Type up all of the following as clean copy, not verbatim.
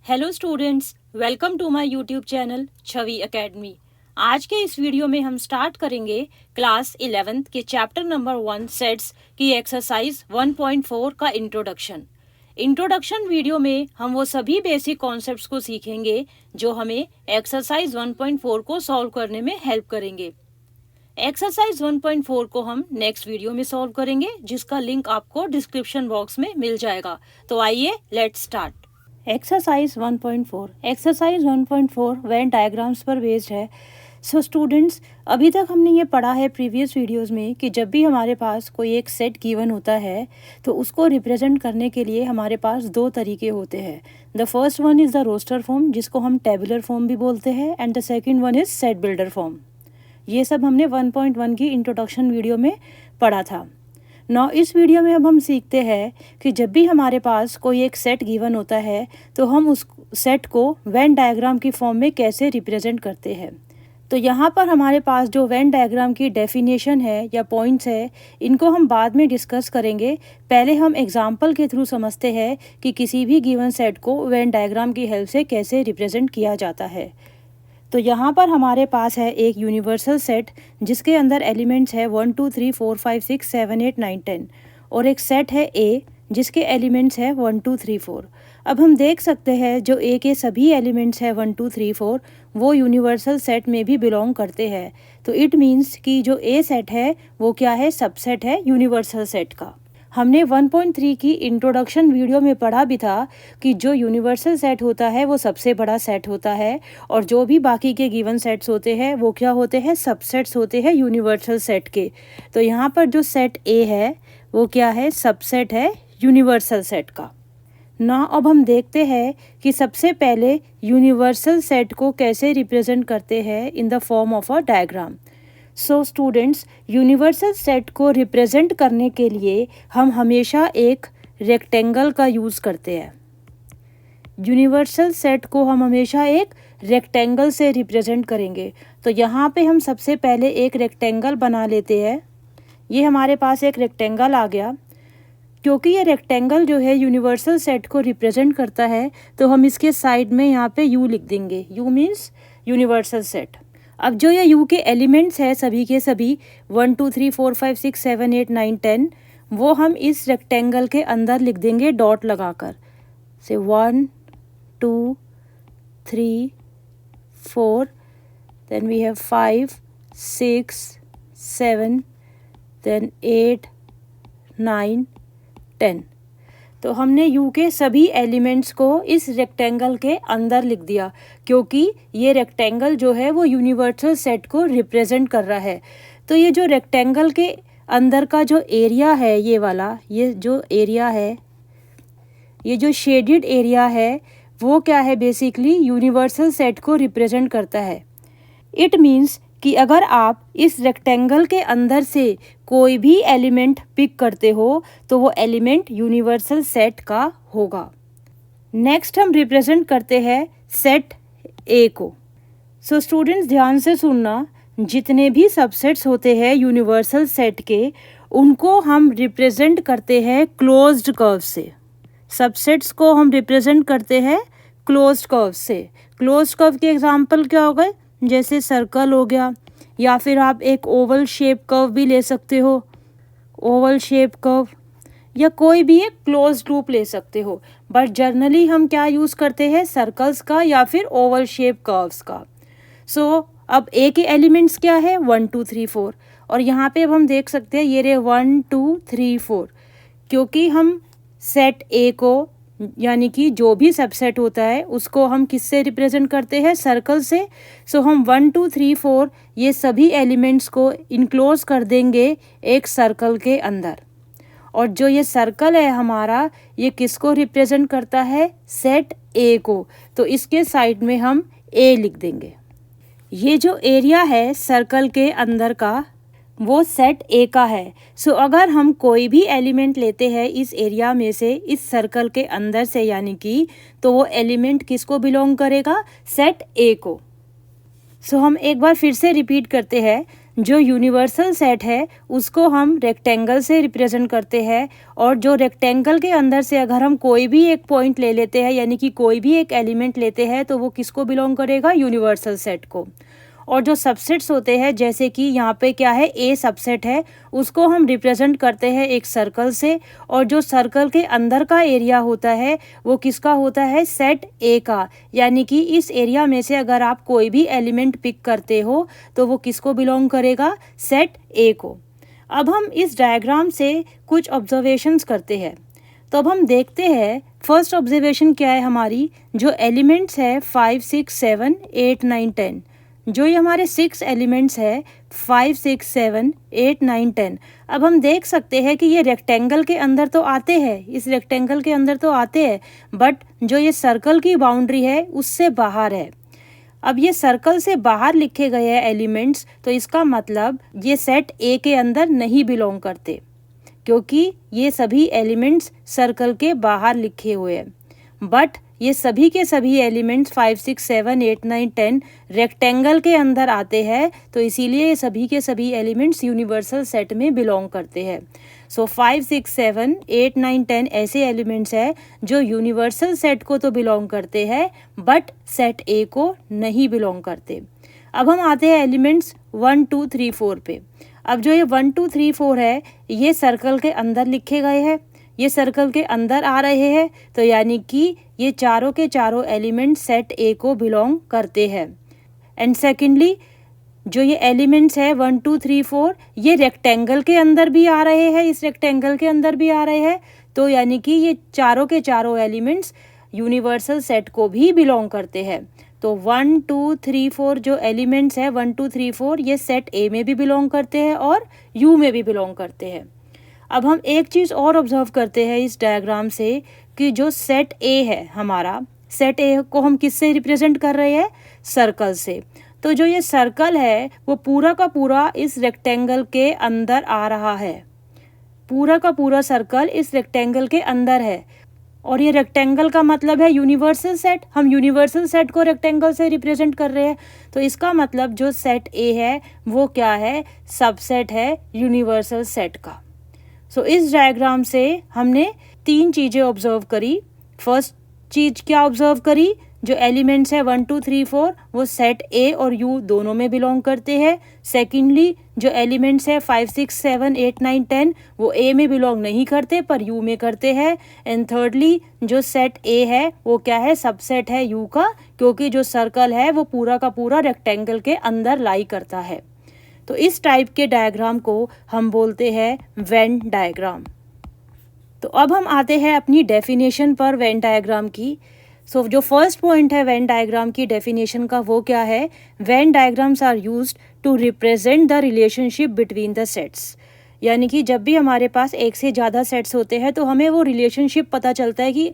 Hello students, welcome to my YouTube channel Chhavi academy. आज के इस वीडियो में हम स्टार्ट करेंगे क्लास 11th के चैप्टर नंबर 1 सेट्स की एक्सरसाइज 1.4 का इंट्रोडक्शन वीडियो में हम वो सभी बेसिक कॉन्सेप्ट्स को सीखेंगे जो हमें एक्सरसाइज 1.4 को सॉल्व करने में हेल्प करेंगे। एक्सरसाइज 1.4 को हम नेक्स्ट वीडियो में सॉल्व करेंगे, जिसका लिंक आपको डिस्क्रिप्शन बॉक्स में मिल जाएगा। तो आइए let's start. Exercise 1.4 Venn diagrams पर बेस्ड है। सो स्टूडेंट्स, अभी तक हमने ये पढ़ा है प्रीवियस वीडियोस में कि जब भी हमारे पास कोई एक सेट गिवन होता है तो उसको रिप्रेजेंट करने के लिए हमारे पास दो तरीके होते हैं। The first one is the roster form, जिसको हम टेबुलर फॉर्म भी बोलते हैं, and the second one is set builder form. ये सब हमने 1.1 की इंट्रोडक्शन वीडियो में पढ़ा था। नौ इस वीडियो में अब हम सीखते हैं कि जब भी हमारे पास कोई एक सेट गिवन होता है तो हम उस सेट को वेन डायग्राम की फॉर्म में कैसे रिप्रेजेंट करते हैं। तो यहाँ पर हमारे पास जो वेन डायग्राम की डेफिनेशन है या पॉइंट्स है, इनको हम बाद में डिस्कस करेंगे। पहले हम एग्जाम्पल के थ्रू समझते हैं कि किसी भी गिवन सेट को वेन डायग्राम की हेल्प से कैसे रिप्रेजेंट किया जाता है। तो यहाँ पर हमारे पास है एक यूनिवर्सल सेट जिसके अंदर एलिमेंट्स है 1 2 3 4 5 6 7 8 9 10, और एक सेट है ए जिसके एलिमेंट्स है 1 2 3 4। अब हम देख सकते हैं जो ए के सभी एलिमेंट्स है 1 2 3 4 वो यूनिवर्सल सेट में भी बिलोंग करते हैं। तो इट मीन्स कि जो ए सेट है वो क्या है, सबसेट है यूनिवर्सल सेट का। हमने 1.3 की इंट्रोडक्शन वीडियो में पढ़ा भी था कि जो यूनिवर्सल सेट होता है वो सबसे बड़ा सेट होता है, और जो भी बाकी के गिवन सेट्स होते हैं वो क्या होते हैं, सबसेट्स होते हैं यूनिवर्सल सेट के। तो यहाँ पर जो सेट ए है वो क्या है, सबसेट है यूनिवर्सल सेट का ना। अब हम देखते हैं कि सबसे पहले यूनिवर्सल सेट को कैसे रिप्रेजेंट करते हैं in the form of a diagram. So students, universal set को रिप्रेजेंट करने के लिए हम हमेशा एक रेक्टेंगल का यूज़ करते हैं। यूनिवर्सल सेट को हम हमेशा एक रेक्टेंगल से रिप्रेजेंट करेंगे। तो यहाँ पे हम सबसे पहले एक रेक्टेंगल बना लेते हैं। ये हमारे पास एक रेक्टेंगल आ गया। क्योंकि ये रेक्टेंगल जो है यूनिवर्सल सेट को रिप्रेजेंट करता है तो हम इसके साइड में यहाँ पे यू लिख देंगे। You means universal set. अब जो ये यू के एलिमेंट्स है सभी के सभी 1 2 3 4 5 6 7 8 9 10, वो हम इस रेक्टेंगल के अंदर लिख देंगे डॉट लगाकर। से 1 2 3 4, देन वी हैव 5 6 7, देन 8 9 10। तो हमने यू के सभी एलिमेंट्स को इस रेक्टेंगल के अंदर लिख दिया, क्योंकि ये रेक्टेंगल जो है वो यूनिवर्सल सेट को रिप्रेजेंट कर रहा है। तो ये जो रेक्टेंगल के अंदर का जो एरिया है, ये वाला, ये जो एरिया है, ये जो शेडेड एरिया है, वो क्या है, बेसिकली यूनिवर्सल सेट को रिप्रेजेंट करता है। इट मीन्स कि अगर आप इस रेक्टेंगल के अंदर से कोई भी एलिमेंट पिक करते हो तो वो एलिमेंट यूनिवर्सल सेट का होगा। नेक्स्ट हम रिप्रेजेंट करते हैं सेट ए को। सो स्टूडेंट्स, ध्यान से सुनना, जितने भी सबसेट्स होते हैं यूनिवर्सल सेट के, उनको हम रिप्रेजेंट करते हैं क्लोज्ड कर्व से। सबसेट्स को हम रिप्रेजेंट करते हैं क्लोज्ड कर्व से। क्लोज्ड कर्व के एग्जाम्पल क्या हो गए, जैसे सर्कल हो गया, या फिर आप एक ओवल शेप कर्व भी ले सकते हो, ओवल शेप कर्व, या कोई भी एक क्लोज्ड लूप ले सकते हो। बट जनरली हम क्या यूज़ करते हैं, सर्कल्स का या फिर ओवल शेप कर्व्स का। सो अब ए के एलिमेंट्स क्या है, 1 2 3 4, और यहाँ पे अब हम देख सकते हैं ये रहे 1 2 3 4, क्योंकि हम सेट ए को, यानी कि जो भी सबसेट होता है उसको हम किससे रिप्रेजेंट करते हैं, सर्कल से। सो हम 1 2 3 4 ये सभी एलिमेंट्स को इनक्लोज कर देंगे एक सर्कल के अंदर, और जो ये सर्कल है हमारा, ये किसको रिप्रेजेंट करता है, सेट ए को। तो इसके साइड में हम ए लिख देंगे। ये जो एरिया है सर्कल के अंदर का, वो सेट ए का है। सो अगर हम कोई भी एलिमेंट लेते हैं इस एरिया में से, इस सर्कल के अंदर से, यानी कि, तो वो एलिमेंट किसको बिलोंग करेगा, सेट ए को। सो हम एक बार फिर से रिपीट करते हैं। जो यूनिवर्सल सेट है उसको हम रेक्टेंगल से रिप्रेजेंट करते हैं, और जो रेक्टेंगल के अंदर से अगर हम कोई भी एक पॉइंट ले लेते हैं, यानी कि कोई भी एक एलिमेंट लेते हैं, तो वो किसको बिलोंग करेगा? यूनिवर्सल सेट को। और जो सबसेट्स होते हैं, जैसे कि यहाँ पे क्या है, ए सबसेट है, उसको हम रिप्रेजेंट करते हैं एक सर्कल से, और जो सर्कल के अंदर का एरिया होता है वो किसका होता है? सेट ए का। यानी कि इस एरिया में से अगर आप कोई भी एलिमेंट पिक करते हो तो वो किसको बिलोंग करेगा? सेट ए को। अब हम इस डायग्राम से कुछ ऑब्जर्वेशंस करते हैं। तो अब हम देखते हैं, फर्स्ट ऑब्जर्वेशन क्या है हमारी, जो एलिमेंट्स है 5, 6, 7, 8, 9, 10, जो ये हमारे 6 एलिमेंट्स है 5, 6, 7, 8, 9, 10। अब हम देख सकते हैं कि ये रेक्टेंगल के अंदर तो आते हैं, इस रेक्टेंगल के अंदर तो आते हैं, बट जो ये सर्कल की बाउंड्री है उससे बाहर है। अब ये सर्कल से बाहर लिखे गए हैं एलिमेंट्स, तो इसका मतलब ये सेट ए के अंदर नहीं बिलोंग करते, क्योंकि ये सभी एलिमेंट्स सर्कल के बाहर लिखे हुए हैं। बट ये सभी के सभी एलिमेंट्स 5, 6, 7, 8, 9, 10 रेक्टेंगल के अंदर आते हैं, तो इसीलिए ये सभी के सभी एलिमेंट्स यूनिवर्सल सेट में बिलोंग करते हैं। सो 5, 6, 7, 8, 9, 10 ऐसे एलिमेंट्स हैं जो यूनिवर्सल सेट को तो बिलोंग करते हैं, बट सेट ए को नहीं बिलोंग करते। अब हम आते हैं एलिमेंट्स 1, 2, 3, 4 पे। अब जो ये 1, 2, 3, 4 है, ये सर्कल के अंदर लिखे गए हैं, ये सर्कल के अंदर आ रहे हैं, तो यानी कि ये चारों के चारों एलिमेंट सेट ए को बिलोंग करते हैं। एंड सेकेंडली, जो ये एलिमेंट्स है 1, 2, 3, 4, ये रेक्टेंगल के अंदर भी आ रहे हैं, इस रेक्टेंगल के अंदर भी आ रहे हैं, तो यानी कि ये चारों के चारों एलिमेंट्स यूनिवर्सल सेट को भी बिलोंग करते हैं। तो 1, 2, 3, 4 जो एलिमेंट्स है 1, 2, 3, 4 ये सेट ए में भी बिलोंग करते हैं और यू में भी बिलोंग करते हैं। अब हम एक चीज़ और ऑब्जर्व करते हैं इस डायग्राम से कि जो सेट ए है हमारा, सेट ए को हम किससे रिप्रेजेंट कर रहे हैं? सर्कल से। तो जो ये सर्कल है वो पूरा का पूरा इस रेक्टेंगल के अंदर आ रहा है, पूरा का पूरा सर्कल इस रेक्टेंगल के अंदर है, और ये रेक्टेंगल का मतलब है यूनिवर्सल सेट। हम यूनिवर्सल सेट को रेक्टेंगल से रिप्रेजेंट कर रहे हैं, तो इसका मतलब जो सेट ए है वो क्या है? सबसेट है यूनिवर्सल सेट का। सो इस डायग्राम से हमने 3 चीज़ें ऑब्जर्व करी। फर्स्ट चीज़ क्या ऑब्जर्व करी? जो एलिमेंट्स है 1, 2, 3, 4 वो सेट ए और यू दोनों में बिलोंग करते हैं। सेकेंडली, जो एलिमेंट्स है 5, 6, 7, 8, 9, 10 वो ए में बिलोंग नहीं करते पर यू में करते हैं। एंड थर्डली, जो सेट ए है वो क्या है? सबसेट है यू का, क्योंकि जो सर्कल है वो पूरा का पूरा रेक्टेंगल के अंदर लाई करता है। तो इस टाइप के डायग्राम को हम बोलते हैं वेन डायग्राम। तो अब हम आते हैं अपनी डेफिनेशन पर वेन डायग्राम की। सो जो फर्स्ट पॉइंट है वेन डायग्राम की डेफिनेशन का वो क्या है? Venn diagrams are used to represent the relationship between the sets. यानी कि जब भी हमारे पास एक से ज़्यादा सेट्स होते हैं तो हमें वो रिलेशनशिप पता चलता है कि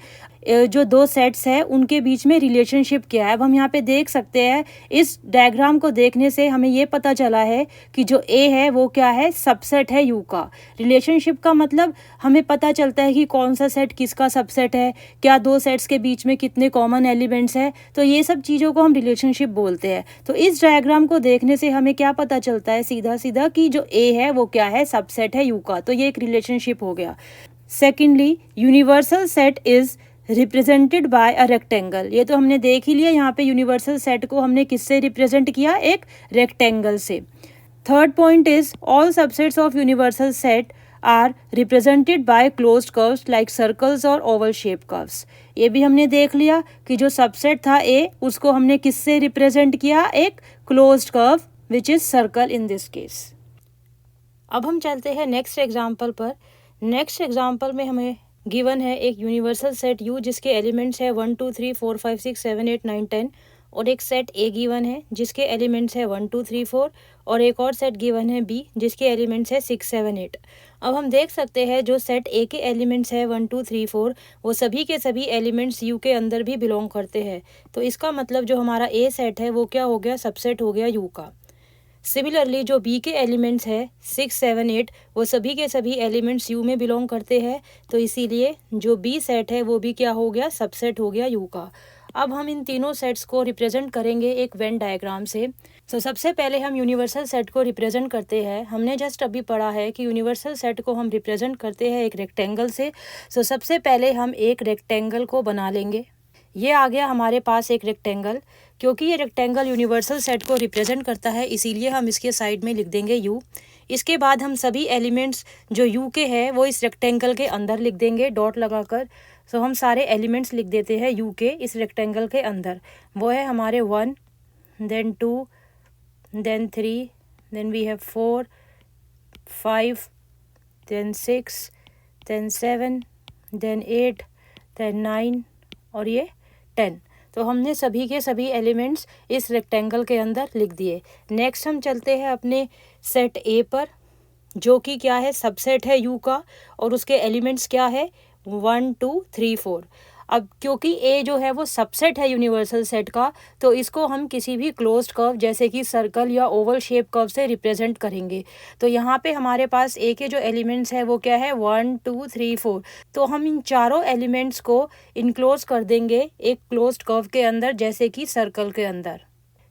जो 2 सेट्स हैं उनके बीच में रिलेशनशिप क्या है। अब हम यहाँ पे देख सकते हैं, इस डायग्राम को देखने से हमें ये पता चला है कि जो ए है वो क्या है? सबसेट है यू का। रिलेशनशिप का मतलब हमें पता चलता है कि कौन सा सेट किसका सबसेट है, क्या 2 सेट्स के बीच में कितने कॉमन एलिमेंट्स हैं, तो ये सब चीज़ों को हम रिलेशनशिप बोलते हैं। तो इस डायग्राम को देखने से हमें क्या पता चलता है? सीधा सीधा कि जो ए है वो क्या है? सबसेट है यू का। तो ये एक रिलेशनशिप हो गया। Secondly, universal set is represented by a rectangle. ये तो हमने देख ही लिया, यहाँ पे यूनिवर्सल सेट को हमने किससे रिप्रेजेंट किया? एक रेक्टेंगल से। Third point is all subsets of universal set are represented by closed curves like circles और ओवल शेप कर्व्स। ये भी हमने देख लिया कि जो सबसेट था ए उसको हमने किससे रिप्रेजेंट किया? एक closed curve which is circle in this case. अब हम चलते हैं नेक्स्ट एग्जाम्पल पर। नेक्स्ट एग्जाम्पल में हमें गिवन है एक यूनिवर्सल सेट यू जिसके एलिमेंट्स है 1, 2, 3, 4, 5, 6, 7, 8, 9, 10, और एक सेट ए गिवन है जिसके एलिमेंट्स है 1, 2, 3, 4, और एक और सेट गिवन है बी जिसके एलिमेंट्स है 6, 7, 8। अब हम देख सकते हैं जो सेट ए के एलिमेंट्स है 1, 2, 3, 4 वो सभी के सभी एलिमेंट्स यू के अंदर भी बिलोंग करते हैं। तो इसका मतलब जो हमारा ए सेट है वो क्या हो गया? सबसेट हो गया यू का। सिमिलरली जो बी के एलिमेंट्स है 6, 7, 8 वो सभी के सभी एलिमेंट्स यू में बिलोंग करते हैं, तो इसीलिए जो बी सेट है वो भी क्या हो गया? सबसेट हो गया यू का। अब हम इन तीनों सेट्स को रिप्रेजेंट करेंगे एक वेन डायग्राम से। सबसे पहले हम यूनिवर्सल सेट को रिप्रेजेंट करते हैं। हमने जस्ट अभी पढ़ा है कि यूनिवर्सल सेट को हम रिप्रेजेंट करते हैं एक रेक्टेंगल से। सबसे पहले हम एक रेक्टेंगल को बना लेंगे। ये आ गया हमारे पास एक रेक्टेंगल। क्योंकि ये रेक्टेंगल यूनिवर्सल सेट को रिप्रेजेंट करता है, इसीलिए हम इसके साइड में लिख देंगे यू। इसके बाद हम सभी एलिमेंट्स जो यू के हैं वो इस रेक्टेंगल के अंदर लिख देंगे डॉट लगाकर। हम सारे एलिमेंट्स लिख देते हैं यू के इस रेक्टेंगल के अंदर। वो है हमारे 1, then 2, then 3, then we have 4, 5, then 6, then 7, then 8, then 9 और ये 10। तो हमने सभी के सभी एलिमेंट्स इस रेक्टेंगल के अंदर लिख दिए। नेक्स्ट हम चलते हैं अपने सेट ए पर, जो कि क्या है, सबसेट है यू का, और उसके एलिमेंट्स क्या है, 1, 2, 3, 4। अब क्योंकि ए जो है वो सबसेट है यूनिवर्सल सेट का, तो इसको हम किसी भी क्लोज्ड कर्व जैसे कि सर्कल या ओवल शेप कर्व से रिप्रेजेंट करेंगे। तो यहाँ पे हमारे पास ए के जो एलिमेंट्स है वो क्या है, 1, 2, 3, 4। तो हम इन चारों एलिमेंट्स को इनक्लोज कर देंगे एक क्लोज्ड कर्व के अंदर, जैसे कि सर्कल के अंदर।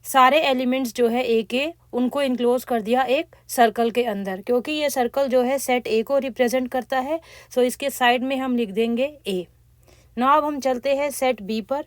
सारे एलिमेंट्स जो है ए के, उनको इनक्लोज कर दिया एक सर्कल के अंदर। क्योंकि ये सर्कल जो है सेट ए को रिप्रेजेंट करता है, इसके साइड में हम लिख देंगे ए। नाउ अब हम चलते हैं सेट बी पर।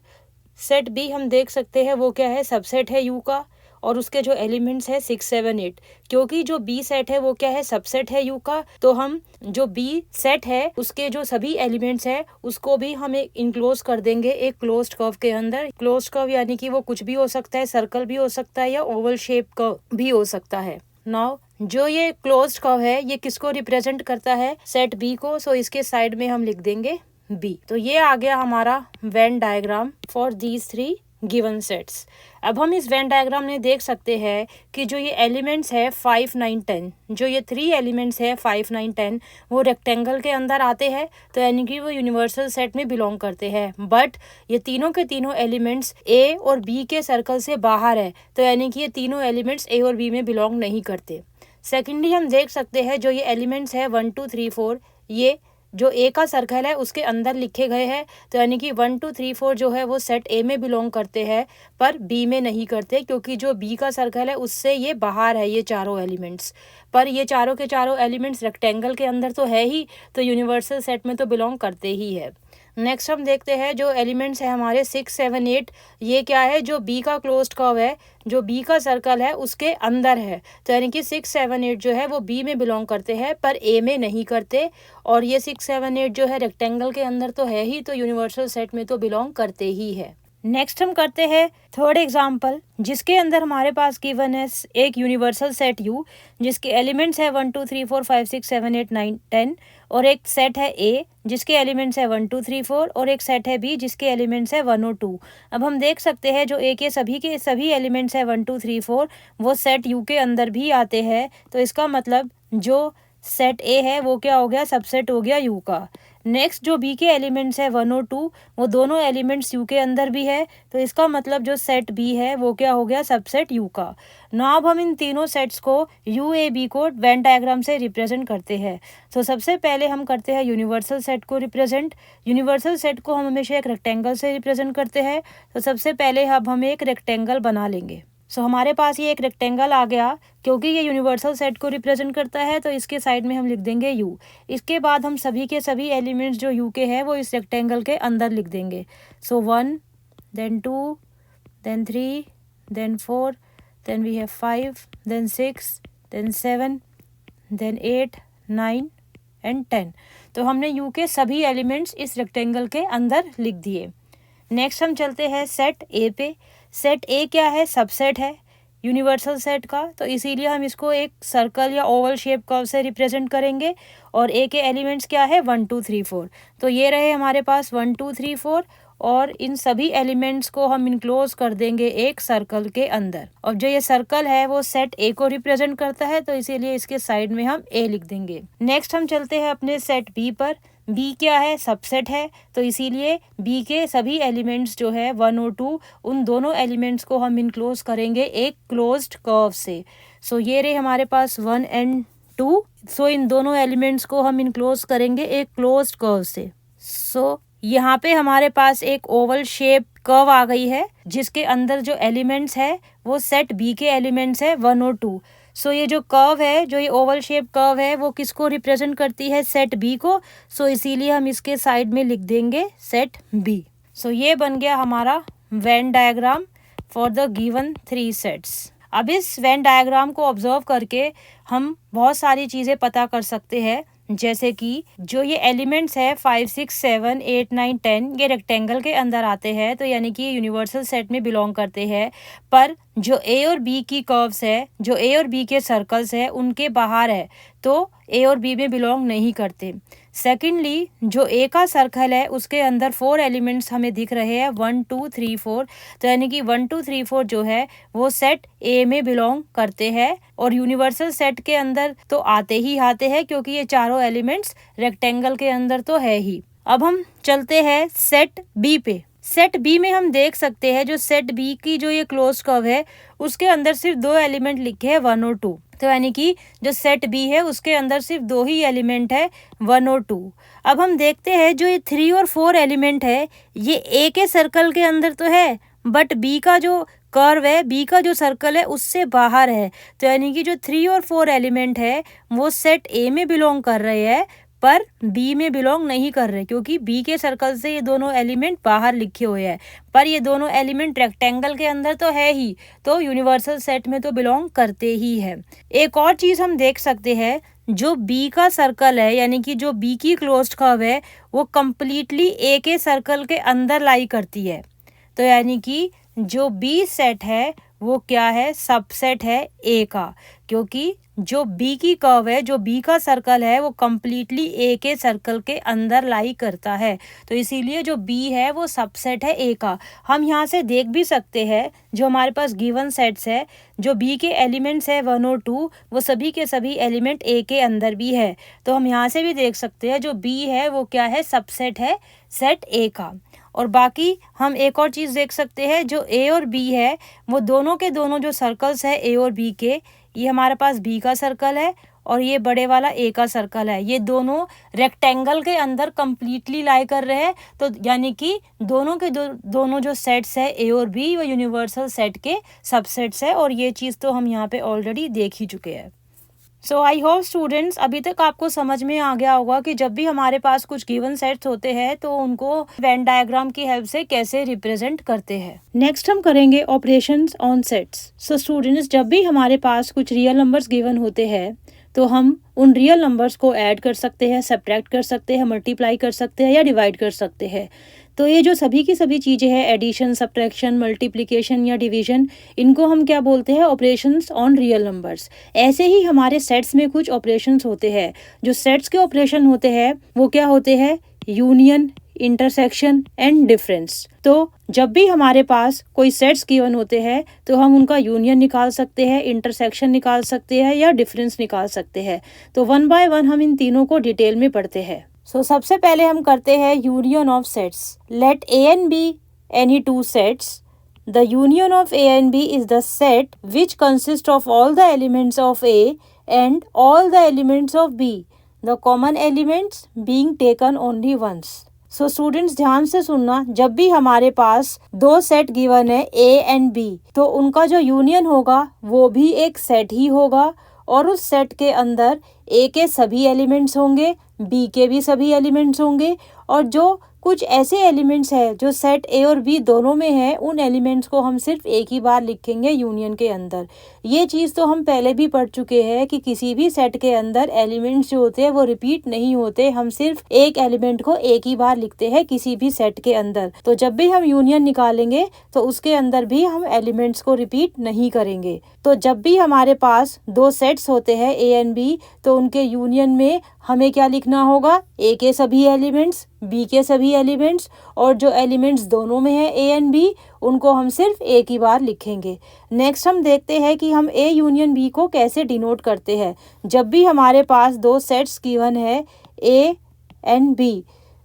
सेट बी हम देख सकते हैं वो क्या है, सबसेट है यू का, और उसके जो एलिमेंट्स है 6, 7, 8। क्योंकि जो बी सेट है वो क्या है, सबसेट है यू का, तो हम जो बी सेट है उसके जो सभी एलिमेंट्स है उसको भी हम एक इनक्लोज कर देंगे एक क्लोज्ड कर्व के अंदर। क्लोज्ड कर्व यानी कि वो कुछ भी हो सकता है, सर्कल भी हो सकता है या ओवल शेप कर्व भी हो सकता है। नाउ जो ये क्लोज्ड कर्व है ये किसको रिप्रेजेंट करता है, सेट बी को। इसके साइड में हम लिख देंगे बी। तो ये आ गया हमारा Venn diagram for these 3 given sets. अब हम इस वेन डायग्राम में देख सकते हैं कि जो ये एलिमेंट्स है 5, 9, 10, जो ये 3 एलिमेंट्स है 5, 9, 10, वो रेक्टेंगल के अंदर आते हैं, तो यानी कि वो यूनिवर्सल सेट में बिलोंग करते हैं। बट ये तीनों के तीनों एलिमेंट्स ए और बी के सर्कल से बाहर है, तो यानी कि ये तीनों एलिमेंट्स ए और बी में बिलोंग नहीं करते। सेकेंडली हम देख सकते हैं जो ये एलिमेंट्स है 1, 2, 3, 4, ये जो ए का सर्कल है उसके अंदर लिखे गए हैं, तो यानी कि 1, 2, 3, 4 जो है वो सेट ए में बिलोंग करते हैं पर बी में नहीं करते, क्योंकि जो बी का सर्कल है उससे ये बाहर है ये चारों एलिमेंट्स। पर ये चारों के चारों एलिमेंट्स रेक्टेंगल के अंदर तो है ही, तो यूनिवर्सल सेट में तो बिलोंग करते ही है। नेक्स्ट हम देखते हैं जो एलिमेंट्स है हमारे 6, 7, 8, ये क्या है, जो बी का क्लोज्ड कर्व है, जो बी का सर्कल है उसके अंदर है, तो यानी कि 6, 7, 8 जो है वो बी में बिलोंग करते हैं पर ए में नहीं करते। और ये 6, 7, 8 जो है रेक्टेंगल के अंदर तो है ही, तो यूनिवर्सल सेट में तो बिलोंग करते ही है। नेक्स्ट हम करते हैं थर्ड एग्जाम्पल, जिसके अंदर हमारे पास गिवन है एक यूनिवर्सल सेट यू, जिसके एलिमेंट्स है 1, 2, 3, 4, 5, 6, 7, 8, 9, 10, और एक सेट है ए जिसके एलिमेंट्स है 1, 2, 3, 4, और एक सेट है बी जिसके एलिमेंट्स है 1 और 2। अब हम देख सकते हैं जो ए के सभी एलिमेंट्स है 1, 2, 3, 4 वो सेट यू के अंदर भी आते हैं, तो इसका मतलब जो सेट ए है वो क्या हो गया, सबसेट हो गया यू का। नेक्स्ट जो बी के एलिमेंट्स है 1 और 2 वो दोनों एलिमेंट्स यू के अंदर भी है, तो इसका मतलब जो सेट बी है वो क्या हो गया, सबसेट यू का। नाउ अब हम इन तीनों सेट्स को यू ए बी को वेन डायग्राम से रिप्रेजेंट करते हैं। सबसे पहले हम करते हैं यूनिवर्सल सेट को रिप्रेजेंट। यूनिवर्सल सेट को हम हमेशा एक रेक्टेंगल से रिप्रेजेंट करते हैं, तो सबसे पहले अब हम एक रेक्टेंगल बना लेंगे। हमारे पास ये एक रेक्टेंगल आ गया। क्योंकि ये यूनिवर्सल सेट को रिप्रेजेंट करता है तो इसके साइड में हम लिख देंगे यू। इसके बाद हम सभी के सभी एलिमेंट्स जो यू के हैं वो इस रेक्टेंगल के अंदर लिख देंगे। 1, then 2, then 3, then 4, then we have 5, then 6, then 7, then 8, 9 and 10। तो हमने यू के सभी एलिमेंट्स इस रेक्टेंगल के अंदर लिख दिए। नेक्स्ट हम चलते हैं सेट ए पे। सेट ए क्या है, सबसेट है यूनिवर्सल सेट का, तो इसीलिए हम इसको एक सर्कल या ओवल शेप कर्व से रिप्रेजेंट करेंगे। और ए के एलिमेंट्स क्या है, 1, 2, 3, 4। तो ये रहे हमारे पास 1, 2, 3, 4, और इन सभी एलिमेंट्स को हम इनक्लोज कर देंगे एक सर्कल के अंदर। और जो ये सर्कल है वो सेट ए को रिप्रेजेंट करता है, तो इसीलिए इसके साइड में हम ए लिख देंगे। नेक्स्ट हम चलते हैं अपने सेट बी पर। बी क्या है, सबसेट है, तो इसीलिए बी के सभी एलिमेंट्स जो है 1 और 2 उन दोनों एलिमेंट्स को हम इनक्लोज करेंगे एक क्लोज्ड कर्व से। ये रहे हमारे पास 1 and 2। इन दोनों एलिमेंट्स को हम इनक्लोज करेंगे एक क्लोज्ड कर्व से। यहाँ पे हमारे पास एक ओवल शेप कर्व आ गई है जिसके अंदर जो एलिमेंट्स है वो सेट बी के एलिमेंट्स है 1 और 2। सो ये जो कर्व है, जो ये ओवल शेप कर्व है, वो किसको रिप्रेजेंट करती है? सेट बी को। सो इसीलिए हम इसके साइड में लिख देंगे सेट बी। सो ये बन गया हमारा Venn diagram for the given 3 sets. अब इस वेन डायग्राम को ऑब्जर्व करके हम बहुत सारी चीज़ें पता कर सकते हैं, जैसे कि जो ये एलिमेंट्स है 5, 6, 7, 8, 9, 10 ये रेक्टेंगल के अंदर आते हैं, तो यानी कि ये यूनिवर्सल सेट में बिलोंग करते हैं। पर जो ए और बी की कर्व्स है, जो ए और बी के सर्कल्स है, उनके बाहर है, तो ए और बी में बिलोंग नहीं करते। सेकेंडली, जो ए का सर्कल है उसके अंदर 4 एलिमेंट्स हमें दिख रहे हैं 1, 2, 3, 4, तो यानी कि 1, 2, 3, 4 जो है वो सेट ए में बिलोंग करते हैं और यूनिवर्सल सेट के अंदर तो आते ही आते हैं क्योंकि ये चारों एलिमेंट्स रेक्टेंगल के अंदर तो है ही। अब हम चलते हैं सेट बी पे। सेट बी में हम देख सकते हैं जो सेट बी की जो ये क्लोज कर्व है उसके अंदर सिर्फ 2 एलिमेंट लिखे हैं 1 और 2, तो यानी कि जो सेट बी है उसके अंदर सिर्फ 2 ही एलिमेंट है 1 और 2। अब हम देखते हैं जो ये 3 और 4 एलिमेंट है ये ए के सर्कल के अंदर तो है, बट बी का जो कर्व है, बी का जो सर्कल है उससे बाहर है, तो यानी कि जो 3 और 4 एलिमेंट है वो सेट ए में बिलोंग कर रहे हैं पर बी में बिलोंग नहीं कर रहे, क्योंकि बी के सर्कल से ये दोनों एलिमेंट बाहर लिखे हुए हैं, पर ये दोनों एलिमेंट रेक्टेंगल के अंदर तो है ही, तो यूनिवर्सल सेट में तो बिलोंग करते ही है। एक और चीज़ हम देख सकते हैं, जो बी का सर्कल है यानी कि जो बी की क्लोज्ड कर्व है वो कम्प्लीटली ए के सर्कल के अंदर लाई करती है, तो यानी कि जो बी सेट है वो क्या है? सबसेट है ए का, क्योंकि जो बी की कर्व है, जो बी का सर्कल है वो कम्प्लीटली ए के सर्कल के अंदर लाई करता है, तो इसीलिए जो बी है वो सबसेट है ए का। हम यहाँ से देख भी सकते हैं जो हमारे पास गिवन सेट्स है, जो बी के एलिमेंट्स है 1 और 2 वो सभी के सभी एलिमेंट ए के अंदर भी है, तो हम यहाँ से भी देख सकते हैं जो बी है वो क्या है? सबसेट है सेट ए का। और बाकी हम एक और चीज़ देख सकते हैं, जो ए और बी है वो दोनों के दोनों जो सर्कल्स है ए और बी के, ये हमारे पास बी का सर्कल है और ये बड़े वाला ए का सर्कल है, ये दोनों रेक्टेंगल के अंदर कम्प्लीटली लाई कर रहे हैं, तो यानी कि दोनों के दोनों जो सेट्स है ए और बी वो यूनिवर्सल सेट के सबसेट्स है, और ये चीज़ तो हम यहाँ पे ऑलरेडी देख ही चुके हैं। सो आई होप स्टूडेंट्स अभी तक आपको समझ में आ गया होगा कि जब भी हमारे पास कुछ गिवन सेट्स होते हैं तो उनको वेन डायग्राम की हेल्प से कैसे रिप्रेजेंट करते हैं। नेक्स्ट हम करेंगे operations on sets. So students, जब भी हमारे पास कुछ रियल नंबर्स गिवन होते हैं तो हम उन रियल नंबर्स को ऐड कर सकते हैं, सब्ट्रैक्ट कर सकते हैं, मल्टीप्लाई कर सकते हैं या डिवाइड कर सकते हैं। तो ये जो सभी की सभी चीज़ें हैं, एडिशन, सब्ट्रैक्शन, मल्टीप्लिकेशन या डिवीजन, इनको हम क्या बोलते हैं? Operations on real numbers. ऐसे ही हमारे सेट्स में कुछ ऑपरेशंस होते हैं। जो सेट्स के ऑपरेशन होते हैं वो क्या होते हैं? Union, intersection and difference. तो जब भी हमारे पास कोई सेट्स गिवन होते हैं तो हम उनका यूनियन निकाल सकते हैं, इंटरसेक्शन निकाल सकते हैं या डिफरेंस निकाल सकते हैं। तो 1 बाय 1 हम इन तीनों को डिटेल में पढ़ते हैं। सबसे पहले हम करते हैं union of sets. Let A and B any 2 sets. The union of A and B is the set which consist of all the elements of A and all the elements of B, the common elements being taken only once. So students ध्यान से सुनना, जब भी हमारे पास 2 set given है ए and B, तो उनका जो यूनियन होगा वो भी एक सेट ही होगा, और उस सेट के अंदर ए के सभी एलिमेंट्स होंगे, बी के भी सभी एलिमेंट्स होंगे, और जो कुछ ऐसे एलिमेंट्स हैं जो सेट ए और बी दोनों में है, उन एलिमेंट्स को हम सिर्फ एक ही बार लिखेंगे यूनियन के अंदर। ये चीज़ तो हम पहले भी पढ़ चुके हैं कि किसी भी सेट के अंदर एलिमेंट्स जो होते हैं वो रिपीट नहीं होते, हम सिर्फ एक एलिमेंट को एक ही बार लिखते हैं किसी भी सेट के अंदर। तो जब भी हम यूनियन निकालेंगे तो उसके अंदर भी हम एलिमेंट्स को रिपीट नहीं करेंगे। तो जब भी हमारे पास 2 सेट्स होते हैं ए एंड बी, तो उनके यूनियन में हमें क्या लिखना होगा? ए के सभी एलिमेंट्स, बी के सभी एलिमेंट्स, और जो एलिमेंट्स दोनों में है ए एंड बी उनको हम सिर्फ एक ही बार लिखेंगे। नेक्स्ट हम देखते हैं कि हम ए यूनियन बी को कैसे डिनोट करते हैं। जब भी हमारे पास 2 सेट्स गिवन है ए एंड बी,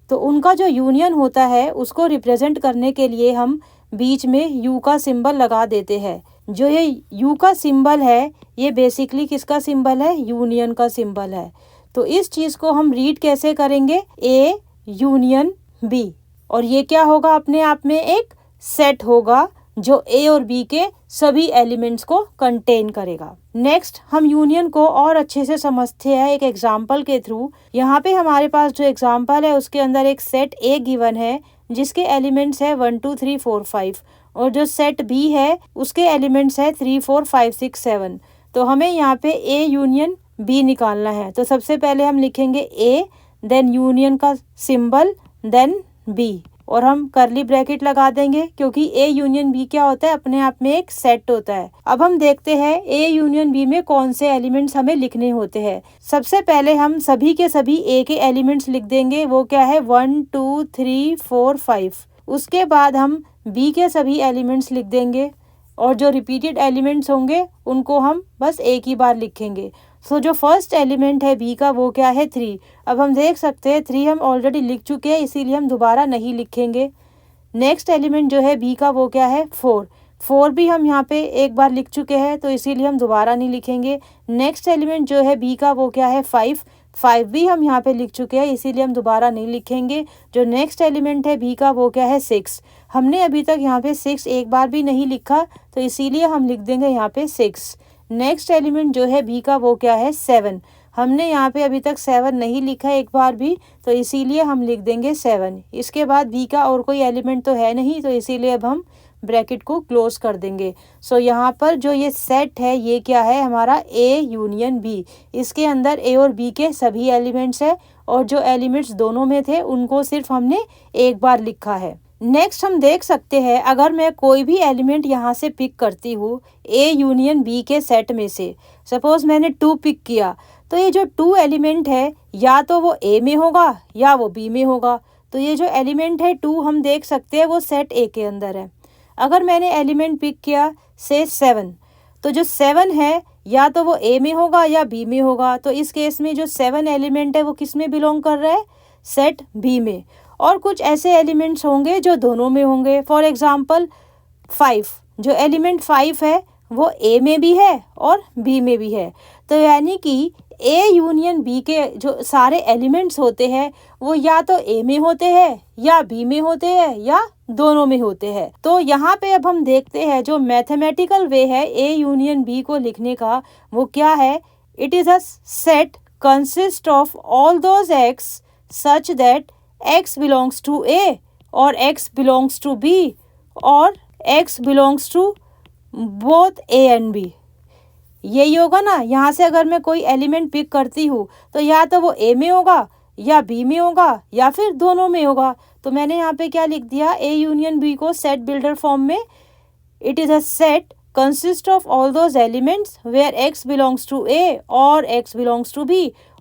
तो उनका जो यूनियन होता है उसको रिप्रेजेंट करने के लिए हम बीच में यू का सिंबल लगा देते हैं। जो ये यू का सिंबल है ये बेसिकली किसका सिंबल है? यूनियन का सिंबल है। तो इस चीज़ को हम रीड कैसे करेंगे? ए यूनियन बी, और ये क्या होगा? अपने आप में एक सेट होगा जो ए और बी के सभी एलिमेंट्स को कंटेन करेगा। नेक्स्ट हम यूनियन को और अच्छे से समझते हैं एक एग्जाम्पल के थ्रू। यहाँ पे हमारे पास जो एग्जाम्पल है उसके अंदर एक सेट ए गिवन है जिसके एलिमेंट्स है 1 2 3 4 5 और जो सेट बी है उसके एलिमेंट्स है 3 4 5 6 7। तो हमें यहाँ पे ए यूनियन बी निकालना है। तो सबसे पहले हम लिखेंगे ए, देन यूनियन का सिंबल, देन बी और हम करली ब्रैकेट लगा देंगे क्योंकि ए यूनियन बी क्या होता है, अपने आप में एक सेट होता है। अब हम देखते हैं ए यूनियन बी में कौन से एलिमेंट्स हमें लिखने होते हैं। सबसे पहले हम सभी के सभी ए के एलिमेंट्स लिख देंगे, वो क्या है 1 2 3 4 5। उसके बाद हम बी के सभी एलिमेंट्स लिख देंगे और जो रिपीटेड एलिमेंट्स होंगे उनको हम बस एक ही बार लिखेंगे। सो जो फर्स्ट एलिमेंट है बी का वो क्या है 3। अब हम देख सकते हैं 3 हम ऑलरेडी लिख चुके हैं इसीलिए हम दोबारा नहीं लिखेंगे। नेक्स्ट एलिमेंट जो है बी का वो क्या है 4 भी हम यहाँ पे एक बार लिख चुके हैं तो इसीलिए हम दोबारा नहीं लिखेंगे। नेक्स्ट एलिमेंट जो है बी का वो क्या है 5 भी हम यहाँ पे लिख चुके हैं इसीलिए हम दोबारा नहीं लिखेंगे। जो नेक्स्ट एलिमेंट है बी का वो क्या है 6। हमने अभी तक यहाँ पे 6 एक बार भी नहीं लिखा तो इसीलिए हम लिख देंगे यहाँ पे 6। नेक्स्ट एलिमेंट जो है बी का वो क्या है 7। हमने यहाँ पे अभी तक 7 नहीं लिखा एक बार भी तो इसीलिए हम लिख देंगे 7। इसके बाद बी का और कोई एलिमेंट तो है नहीं तो इसीलिए अब हम ब्रैकेट को क्लोज कर देंगे। सो यहाँ पर जो ये सेट है ये क्या है हमारा ए यूनियन बी। इसके अंदर ए और बी के सभी एलिमेंट्स है और जो एलिमेंट्स दोनों में थे उनको सिर्फ हमने एक बार लिखा है। नेक्स्ट हम देख सकते हैं अगर मैं कोई भी एलिमेंट यहाँ से पिक करती हूँ ए यूनियन बी के सेट में से, सपोज मैंने 2 पिक किया तो ये जो 2 एलिमेंट है या तो वो ए में होगा या वो बी में होगा। तो ये जो एलिमेंट है 2 हम देख सकते हैं वो सेट ए के अंदर है। अगर मैंने एलिमेंट पिक किया से 7 तो जो 7 है या तो वो ए में होगा या बी में होगा। तो इस केस में जो 7 एलिमेंट है वो किस में बिलोंग कर रहा है, सेट बी में। और कुछ ऐसे एलिमेंट्स होंगे जो दोनों में होंगे। फॉर एग्जांपल 5, जो एलिमेंट 5 है वो ए में भी है और बी में भी है। तो यानी कि ए यूनियन बी के जो सारे एलिमेंट्स होते हैं वो या तो ए में होते हैं या बी में होते हैं या दोनों में होते हैं। तो यहाँ पे अब हम देखते हैं जो मैथमेटिकल वे है ए यूनियन बी को लिखने का वो क्या है। It is a set consist of all those x such that x belongs to A और x belongs to B और x belongs to both A and B। यही होगा ना। यहाँ से अगर मैं कोई एलिमेंट पिक करती हूँ तो या तो वो A में होगा या B में होगा या फिर दोनों में होगा। तो मैंने यहाँ पे क्या लिख दिया, A यूनियन B को सेट बिल्डर फॉर्म में it is a set consist of all those elements where x belongs to A और x belongs to B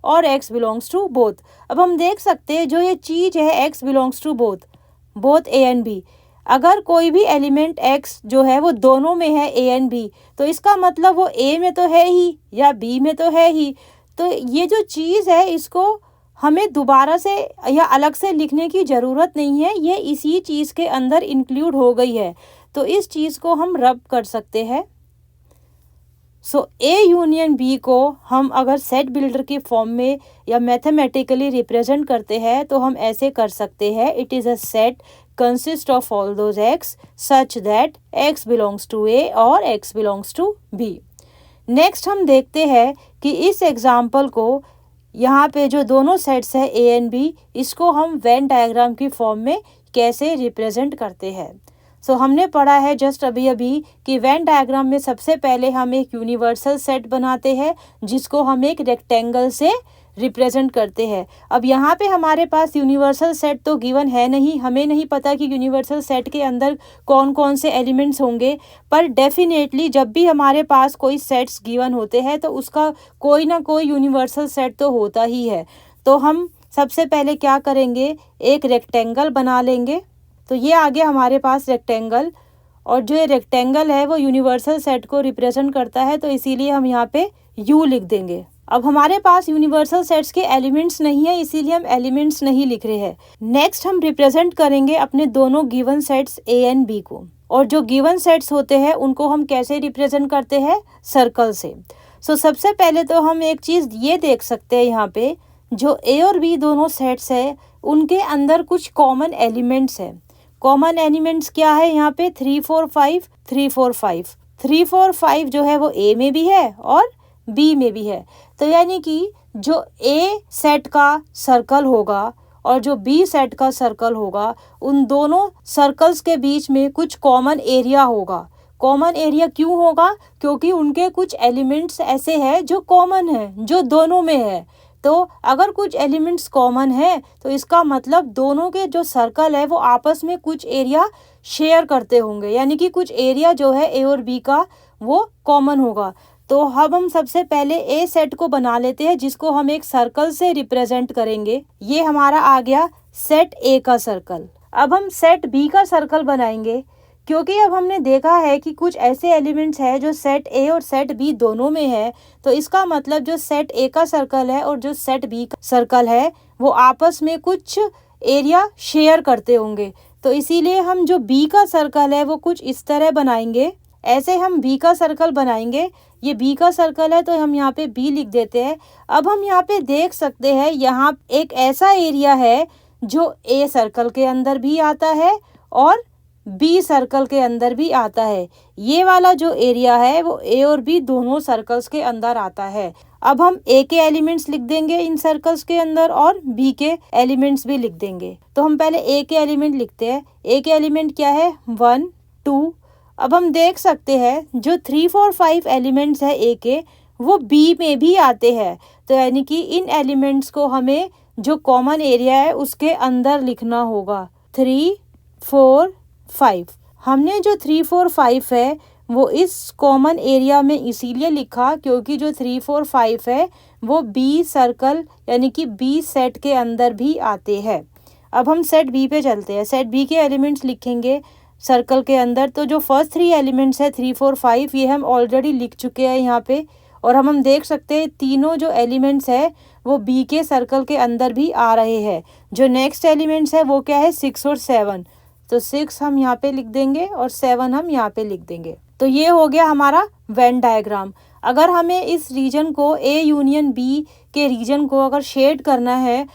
और x belongs to both। अब हम देख सकते हैं जो ये चीज़ है x belongs to both A and B। अगर कोई भी एलिमेंट x जो है वो दोनों में है A and B तो इसका मतलब वो A में तो है ही या B में तो है ही। तो ये जो चीज़ है इसको हमें दोबारा से या अलग से लिखने की ज़रूरत नहीं है, ये इसी चीज़ के अंदर इंक्लूड हो गई है। तो इस चीज़ को हम रब कर सकते हैं। सो ए यूनियन बी को हम अगर सेट बिल्डर की फॉर्म में या मैथमेटिकली रिप्रेजेंट करते हैं तो हम ऐसे कर सकते हैं, it is a set consist of all those x such that x belongs to A और x belongs to B. Next हम देखते हैं कि इस एग्जाम्पल को यहाँ पे जो दोनों सेट्स है ए एंड बी इसको हम वेन डायग्राम की फॉर्म में कैसे रिप्रेजेंट करते हैं। सो हमने पढ़ा है जस्ट अभी कि वेन डायग्राम में सबसे पहले हम एक यूनिवर्सल सेट बनाते हैं जिसको हम एक रेक्टेंगल से रिप्रेजेंट करते हैं। अब यहाँ पे हमारे पास यूनिवर्सल सेट तो गिवन है नहीं, हमें नहीं पता कि यूनिवर्सल सेट के अंदर कौन कौन से एलिमेंट्स होंगे, पर डेफिनेटली जब भी हमारे पास कोई सेट्स गिवन होते हैं तो उसका कोई ना कोई यूनिवर्सल सेट तो होता ही है। तो हम सबसे पहले क्या करेंगे, एक रेक्टेंगल बना लेंगे। तो ये आ गया हमारे पास रेक्टेंगल और जो ये रेक्टेंगल है वो यूनिवर्सल सेट को रिप्रेजेंट करता है तो इसीलिए हम यहाँ पे यू लिख देंगे। अब हमारे पास यूनिवर्सल सेट्स के एलिमेंट्स नहीं है इसीलिए हम एलिमेंट्स नहीं लिख रहे हैं। नेक्स्ट हम रिप्रेजेंट करेंगे अपने दोनों given sets A and B को, और जो गिवन सेट्स होते हैं उनको हम कैसे रिप्रेजेंट करते हैं, सर्कल से। सो सबसे पहले तो हम एक चीज़ ये देख सकते हैं यहाँ पे जो ए और बी दोनों सेट्स है उनके अंदर कुछ कॉमन एलिमेंट्स है। कॉमन एलिमेंट्स क्या है यहाँ पे 3 4 5 3 4 5 3 4 5 जो है वो ए में भी है और बी में भी है। तो यानी कि जो ए सेट का सर्कल होगा और जो बी सेट का सर्कल होगा, उन दोनों सर्कल्स के बीच में कुछ कॉमन एरिया होगा। कॉमन एरिया क्यों होगा? क्योंकि उनके कुछ एलिमेंट्स ऐसे हैं जो कॉमन है, जो दोनों में है। तो अगर कुछ एलिमेंट्स कॉमन है तो इसका मतलब दोनों के जो सर्कल है वो आपस में कुछ एरिया शेयर करते होंगे, यानी कि कुछ एरिया जो है ए और बी का वो कॉमन होगा। तो अब हम सबसे पहले ए सेट को बना लेते हैं, जिसको हम एक सर्कल से रिप्रेजेंट करेंगे। ये हमारा आ गया सेट ए का सर्कल। अब हम सेट बी का सर्कल बनाएंगे, क्योंकि अब हमने देखा है कि कुछ ऐसे एलिमेंट्स हैं जो सेट ए और सेट बी दोनों में है। तो इसका मतलब जो सेट ए का सर्कल है और जो सेट बी का सर्कल है वो आपस में कुछ एरिया शेयर करते होंगे। तो इसीलिए हम जो बी का सर्कल है वो कुछ इस तरह बनाएंगे। ऐसे हम बी का सर्कल बनाएंगे। ये बी का सर्कल है तो हम यहाँ पे बी लिख देते हैं। अब हम यहाँ पे देख सकते हैं, यहाँ एक ऐसा एरिया है जो ए सर्कल के अंदर भी आता है और बी सर्कल के अंदर भी आता है। ये वाला जो एरिया है वो ए और बी दोनों सर्कल्स के अंदर आता है। अब हम ए के एलिमेंट्स लिख देंगे इन सर्कल्स के अंदर और बी के एलिमेंट्स भी लिख देंगे। तो हम पहले ए के एलिमेंट लिखते हैं। ए के एलिमेंट क्या है? 1 2। अब हम देख सकते हैं जो 3 4 5 एलिमेंट्स है ए के वो बी में भी आते हैं। तो यानी कि इन एलिमेंट्स को हमें जो कॉमन एरिया है उसके अंदर लिखना होगा। 3 4 5। हमने जो 3 4 5 है वो इस कॉमन एरिया में इसीलिए लिखा क्योंकि जो 3 4 5 है वो बी सर्कल यानी कि बी सेट के अंदर भी आते हैं। अब हम सेट बी पे चलते हैं। सेट बी के एलिमेंट्स लिखेंगे सर्कल के अंदर। तो जो फर्स्ट 3 एलिमेंट्स है 3 4 5 ये हम ऑलरेडी लिख चुके हैं यहाँ पे। और हम देख सकते हैं तीनों जो एलिमेंट्स है वो बी के सर्कल के अंदर भी आ रहे हैं। जो नेक्स्ट एलिमेंट्स है वो क्या है? 6 और 7। तो 6 हम यहाँ पे लिख देंगे और 7 हम यहाँ पे लिख देंगे। तो ये हो गया हमारा वेन डायग्राम। अगर हमें इस रीजन को ए यूनियन बी के रीजन को अगर शेड करना है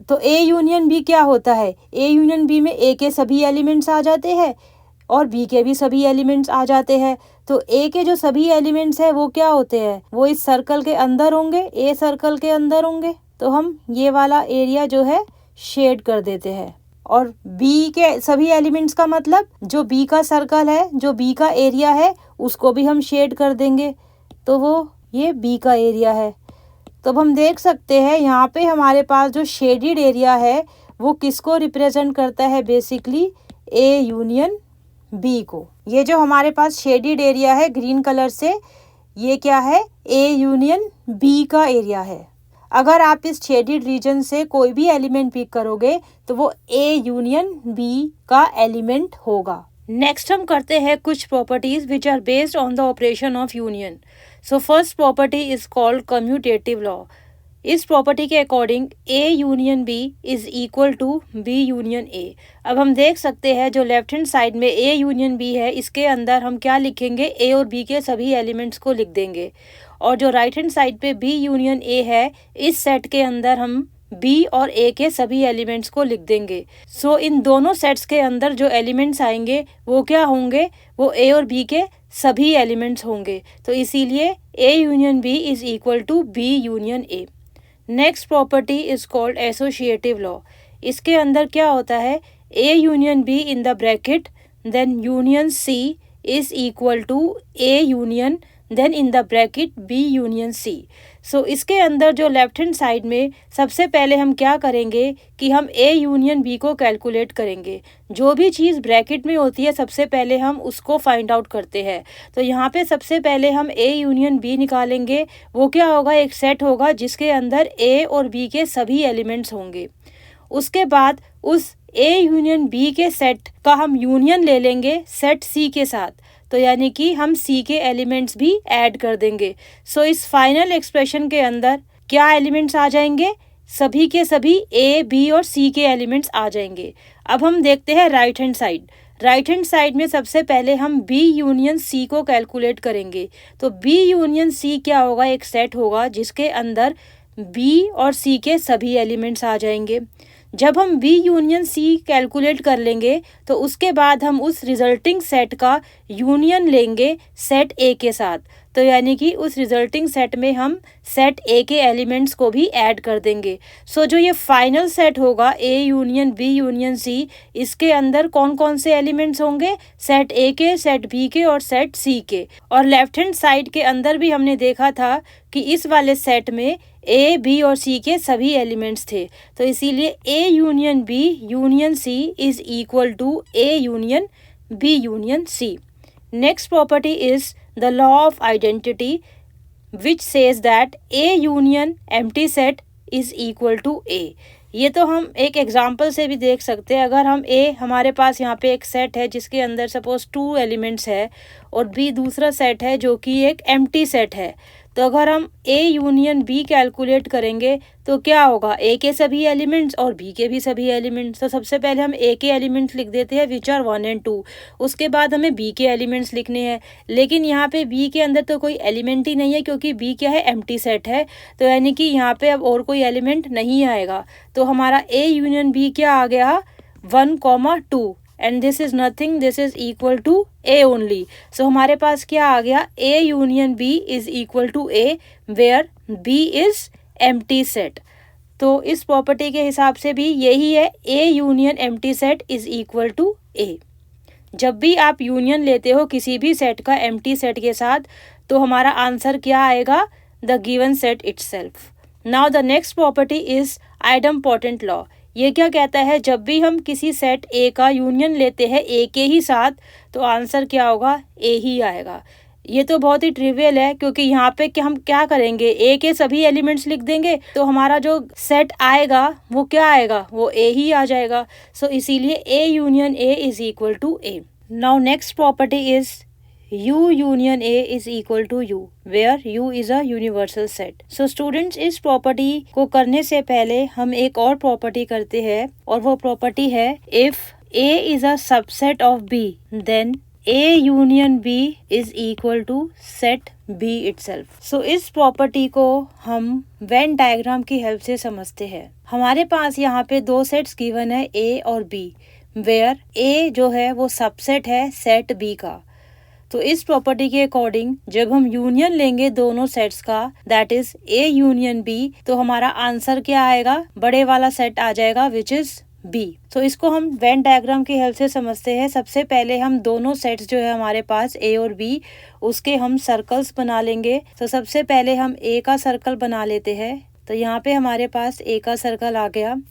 तो ए यूनियन बी क्या होता है? ए यूनियन बी में ए के सभी एलिमेंट्स आ जाते हैं और बी के भी सभी एलिमेंट्स आ जाते हैं। तो ए के जो सभी एलिमेंट्स है वो क्या होते हैं? वो इस सर्कल के अंदर होंगे, ए सर्कल के अंदर होंगे। तो हम ये वाला एरिया जो है शेड कर देते हैं। और बी के सभी एलिमेंट्स का मतलब जो बी का सर्कल है, जो बी का एरिया है उसको भी हम शेड कर देंगे। तो वो ये बी का एरिया है। तो अब हम देख सकते हैं यहाँ पे हमारे पास जो शेडिड एरिया है वो किसको रिप्रेजेंट करता है? बेसिकली ए यूनियन बी को। ये जो हमारे पास शेडिड एरिया है ग्रीन कलर से, ये क्या है? ए यूनियन बी का एरिया है। अगर आप इस शेडिड रीजन से कोई भी एलिमेंट पिक करोगे तो वो ए यूनियन बी का एलिमेंट होगा। नेक्स्ट हम करते हैं कुछ properties which are based on the operation of union. So first property is called commutative law. इस प्रॉपर्टी के according A union B is equal to B union A. अब हम देख सकते हैं जो लेफ्ट हैंड साइड में ए यूनियन बी है इसके अंदर हम क्या लिखेंगे? ए और बी के सभी एलिमेंट्स को लिख देंगे। और जो राइट हैंड साइड पे बी यूनियन ए है इस सेट के अंदर हम बी और ए के सभी एलिमेंट्स को लिख देंगे। सो इन दोनों सेट्स के अंदर जो एलिमेंट्स आएंगे वो क्या होंगे? वो ए और बी के सभी एलिमेंट्स होंगे। तो इसीलिए A union B is equal to B union A. Next property is called associative law. इसके अंदर क्या होता है? A union B in the bracket then union C is equal to A union then in the bracket B union C. So इसके अंदर जो left hand side में सबसे पहले हम क्या करेंगे कि हम ए यूनियन बी को कैलकुलेट करेंगे। जो भी चीज़ ब्रैकेट में होती है सबसे पहले हम उसको फाइंड आउट करते हैं। तो यहाँ पे सबसे पहले हम ए यूनियन बी निकालेंगे। वो क्या होगा? एक सेट होगा जिसके अंदर ए और बी के सभी एलिमेंट्स होंगे। उसके बाद उस ए यूनियन बी के सेट का हम यूनियन ले लेंगे सेट सी के साथ। तो यानी कि हम सी के एलिमेंट्स भी ऐड कर देंगे। सो इस फाइनल एक्सप्रेशन के अंदर क्या एलिमेंट्स आ जाएंगे? सभी के सभी ए बी और सी के एलिमेंट्स आ जाएंगे। अब हम देखते हैं right hand side. Right hand side में सबसे पहले हम बी यूनियन सी को कैलकुलेट करेंगे। तो बी यूनियन सी क्या होगा? एक सेट होगा जिसके अंदर बी और सी के सभी एलिमेंट्स आ जाएंगे। जब हम बी यूनियन सी कैलकुलेट कर लेंगे तो उसके बाद हम उस रिजल्टिंग सेट का यूनियन लेंगे सेट ए के साथ। तो यानी कि उस रिजल्टिंग सेट में हम सेट ए के एलिमेंट्स को भी ऐड कर देंगे। सो जो ये फाइनल सेट होगा A union B union C, इसके अंदर कौन कौन से एलिमेंट्स होंगे, सेट ए के, सेट बी के और सेट सी के। और लेफ्ट हैंड साइड के अंदर भी हमने देखा था कि इस वाले सेट में ए बी और सी के सभी एलिमेंट्स थे। तो इसीलिए A union B union C is equal to A union B union C. Next property is the law of identity which says that A union empty set is equal to A। ये तो हम एक example से भी देख सकते हैं। अगर हम A, हमारे पास यहाँ पे एक सेट है जिसके अंदर सपोज 2 एलिमेंट्स है और B दूसरा सेट है जो कि एक एम्प्टी सेट है, तो अगर हम A यूनियन B कैलकुलेट करेंगे तो क्या होगा, A के सभी एलिमेंट्स और B के भी सभी एलिमेंट्स। तो सबसे पहले हम A के एलिमेंट्स लिख देते हैं विच आर 1 और 2, उसके बाद हमें B के एलिमेंट्स लिखने हैं। लेकिन यहाँ पे B के अंदर तो कोई एलिमेंट ही नहीं है क्योंकि B क्या है, एम्प्टी सेट है। तो यानी कि यहाँ पे अब और कोई एलिमेंट नहीं आएगा। तो हमारा A यूनियन B क्या आ गया, 1, 2 and this is nothing, this is equal to A only। so हमारे पास क्या आ गया, A union B is equal to A where B is empty set। तो इस प्रॉपर्टी के हिसाब से भी यही है, A union empty set is equal to A। जब भी आप यूनियन लेते हो किसी भी सेट का एम्प्टी सेट के साथ, तो हमारा आंसर क्या आएगा, the given set itself. Now the next property is idempotent law. ये क्या कहता है, जब भी हम किसी सेट ए का यूनियन लेते हैं ए के ही साथ, तो आंसर क्या होगा, ए ही आएगा। ये तो बहुत ही ट्रिवियल है क्योंकि यहाँ पे हम क्या करेंगे, ए के सभी एलिमेंट्स लिख देंगे तो हमारा जो सेट आएगा वो क्या आएगा, वो ए ही आ जाएगा। सो इसीलिए A union A is equal to A. Now next property is U union A is equal to U where U is a universal set। So students, इस प्रॉपर्टी को करने से पहले हम एक और प्रॉपर्टी करते हैं और वो प्रॉपर्टी है if A is a subset of B then A union B is equal to set B itself। So इस प्रॉपर्टी को हम वेन डायग्राम की हेल्प से समझते हैं। हमारे पास यहाँ पे 2 सेट्स गिवन है A और B where A जो है वो सबसेट है सेट B का। तो इस प्रॉपर्टी के अकॉर्डिंग जब हम यूनियन लेंगे दोनों सेट्स का, that is A union B, तो हमारा आंसर क्या आएगा, बड़े वाला सेट आ जाएगा विच इज बी। तो इसको हम वेन डायग्राम की हेल्प से समझते हैं। सबसे पहले हम दोनों सेट्स जो है हमारे पास ए और बी, उसके हम सर्कल्स बना लेंगे। तो सबसे पहले हम ए का सर्कल बना लेते हैं। तो यहाँ पे हमारे पास ए का सर्कल आ गया।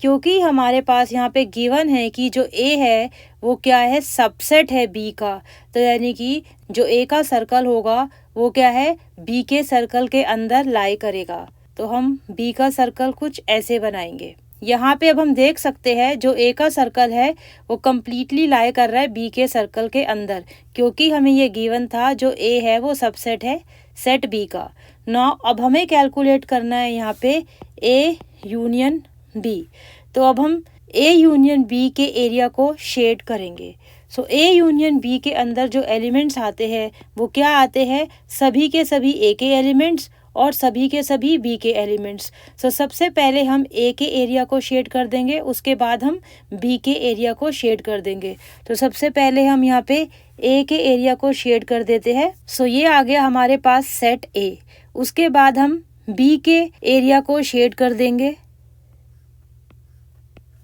क्योंकि हमारे पास यहाँ पे गिवन है कि जो ए है वो क्या है, सबसेट है बी का, तो यानी कि जो ए का सर्कल होगा वो क्या है, बी के सर्कल के अंदर लाई करेगा। तो हम बी का सर्कल कुछ ऐसे बनाएंगे। यहाँ पे अब हम देख सकते हैं जो ए का सर्कल है वो कम्प्लीटली लाई कर रहा है बी के सर्कल के अंदर, क्योंकि हमें ये गिवन था जो ए है वो सबसेट है सेट बी का। नाउ अब हमें कैलकुलेट करना है यहाँ पे ए यूनियन बी। तो अब हम ए यूनियन बी के एरिया को शेड करेंगे। सो ए यूनियन बी के अंदर जो एलिमेंट्स आते हैं वो क्या आते हैं, सभी के सभी ए के एलिमेंट्स और सभी के सभी बी के एलिमेंट्स। सो सबसे पहले हम ए के एरिया को शेड कर देंगे, उसके बाद हम बी के एरिया को शेड कर देंगे। तो सबसे पहले हम यहाँ पे ए के एरिया को शेड कर देते हैं। सो ये आ गया हमारे पास सेट ए। उसके बाद हम बी के एरिया को शेड कर देंगे।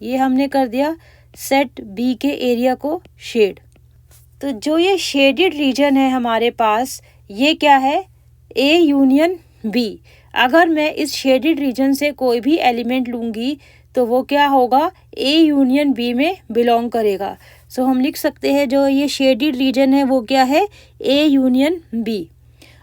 ये हमने कर दिया सेट बी के एरिया को शेड। तो जो ये शेडेड रीजन है हमारे पास, ये क्या है, ए यूनियन बी। अगर मैं इस शेडेड रीजन से कोई भी एलिमेंट लूँगी तो वो क्या होगा, ए यूनियन बी में बिलोंग करेगा। सो हम लिख सकते हैं जो ये शेडेड रीजन है वो क्या है, ए यूनियन बी।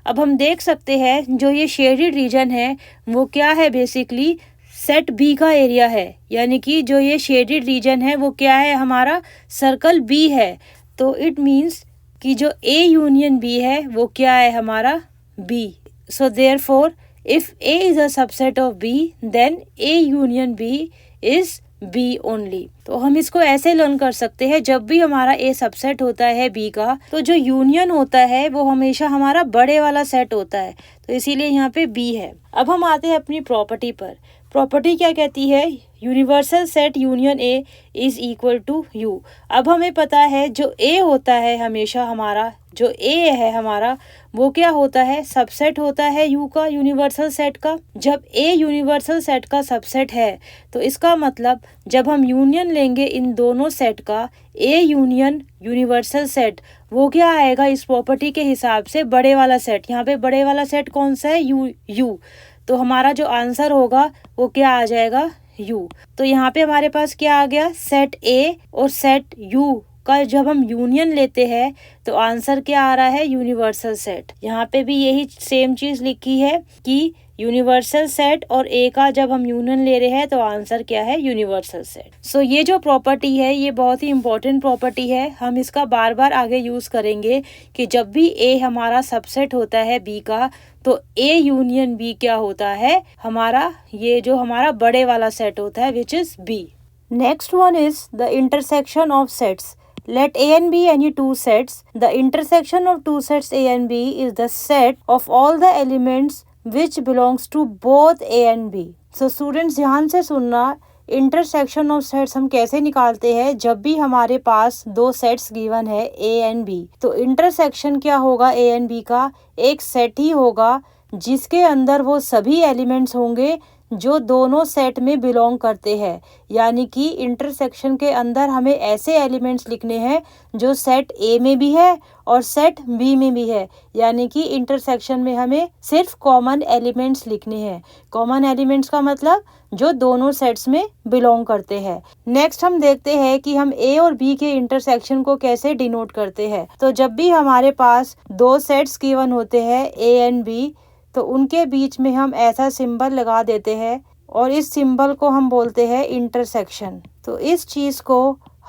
अब हम देख सकते हैं जो ये शेडेड रीजन है वो क्या है, बेसिकली सेट बी का एरिया है। यानी कि जो ये शेडेड रीजन है वो क्या है, हमारा सर्कल बी है। तो इट मीन्स कि जो ए यूनियन बी है वो क्या है, हमारा B. So therefore if A is a subset of B then A union B is B only. तो हम इसको ऐसे लर्न कर सकते हैं, जब भी हमारा ए सबसेट होता है बी का, तो जो यूनियन होता है वो हमेशा हमारा बड़े वाला सेट होता है। तो इसीलिए यहाँ पे बी है। अब हम आते हैं अपनी प्रॉपर्टी पर। प्रॉपर्टी क्या कहती है, universal set union A is equal to U. अब हमें पता है जो ए होता है हमेशा हमारा, जो ए है हमारा, वो क्या होता है, सबसेट होता है यू का, यूनिवर्सल सेट का। जब ए यूनिवर्सल सेट का सबसेट है तो इसका मतलब जब हम यूनियन लेंगे इन दोनों सेट का, ए यूनियन यूनिवर्सल सेट, वो क्या आएगा इस प्रॉपर्टी के हिसाब से, बड़े वाला सेट। यहाँ पे बड़े वाला सेट कौन सा है, यू। तो हमारा जो आंसर होगा वो क्या आ जाएगा, यू। तो यहाँ पे हमारे पास क्या आ गया, सेट ए और सेट यू का जब हम यूनियन लेते हैं तो आंसर क्या आ रहा है, यूनिवर्सल सेट। यहाँ पे भी यही सेम चीज लिखी है कि यूनिवर्सल सेट और ए का जब हम यूनियन ले रहे हैं तो आंसर क्या है, यूनिवर्सल सेट। सो ये जो प्रॉपर्टी है ये बहुत ही इंपॉर्टेंट प्रॉपर्टी है, हम इसका बार बार आगे यूज करेंगे कि जब भी ए हमारा सबसेट होता है बी का तो ए यूनियन बी क्या होता है, हमारा ये जो हमारा बड़े वाला सेट होता है which is B. Next one is the intersection of sets. Let A and B any two sets. The intersection of two sets A and B is the set of all the elements which belongs to both A and B. So students ध्यान से सुनना, intersection of sets हम कैसे निकालते हैं, जब भी हमारे पास दो सेट्स गिवन है A एंड B, तो इंटरसेक्शन क्या होगा A एंड B का, एक सेट ही होगा जिसके अंदर वो सभी एलिमेंट्स होंगे जो दोनों सेट में बिलोंग करते हैं। यानी कि इंटरसेक्शन के अंदर हमें ऐसे एलिमेंट्स लिखने हैं जो सेट ए में भी है और सेट बी में भी है। यानी कि इंटरसेक्शन में हमें सिर्फ कॉमन एलिमेंट्स लिखने हैं। कॉमन एलिमेंट्स का मतलब जो दोनों सेट्स में बिलोंग करते हैं। नेक्स्ट हम देखते हैं कि हम ए और बी के इंटरसेक्शन को कैसे डिनोट करते हैं। तो जब भी हमारे पास दो सेट्स गिवन होते हैं ए एंड बी, तो उनके बीच में हम ऐसा सिंबल लगा देते हैं और इस सिंबल को हम बोलते हैं इंटरसेक्शन। तो इस चीज को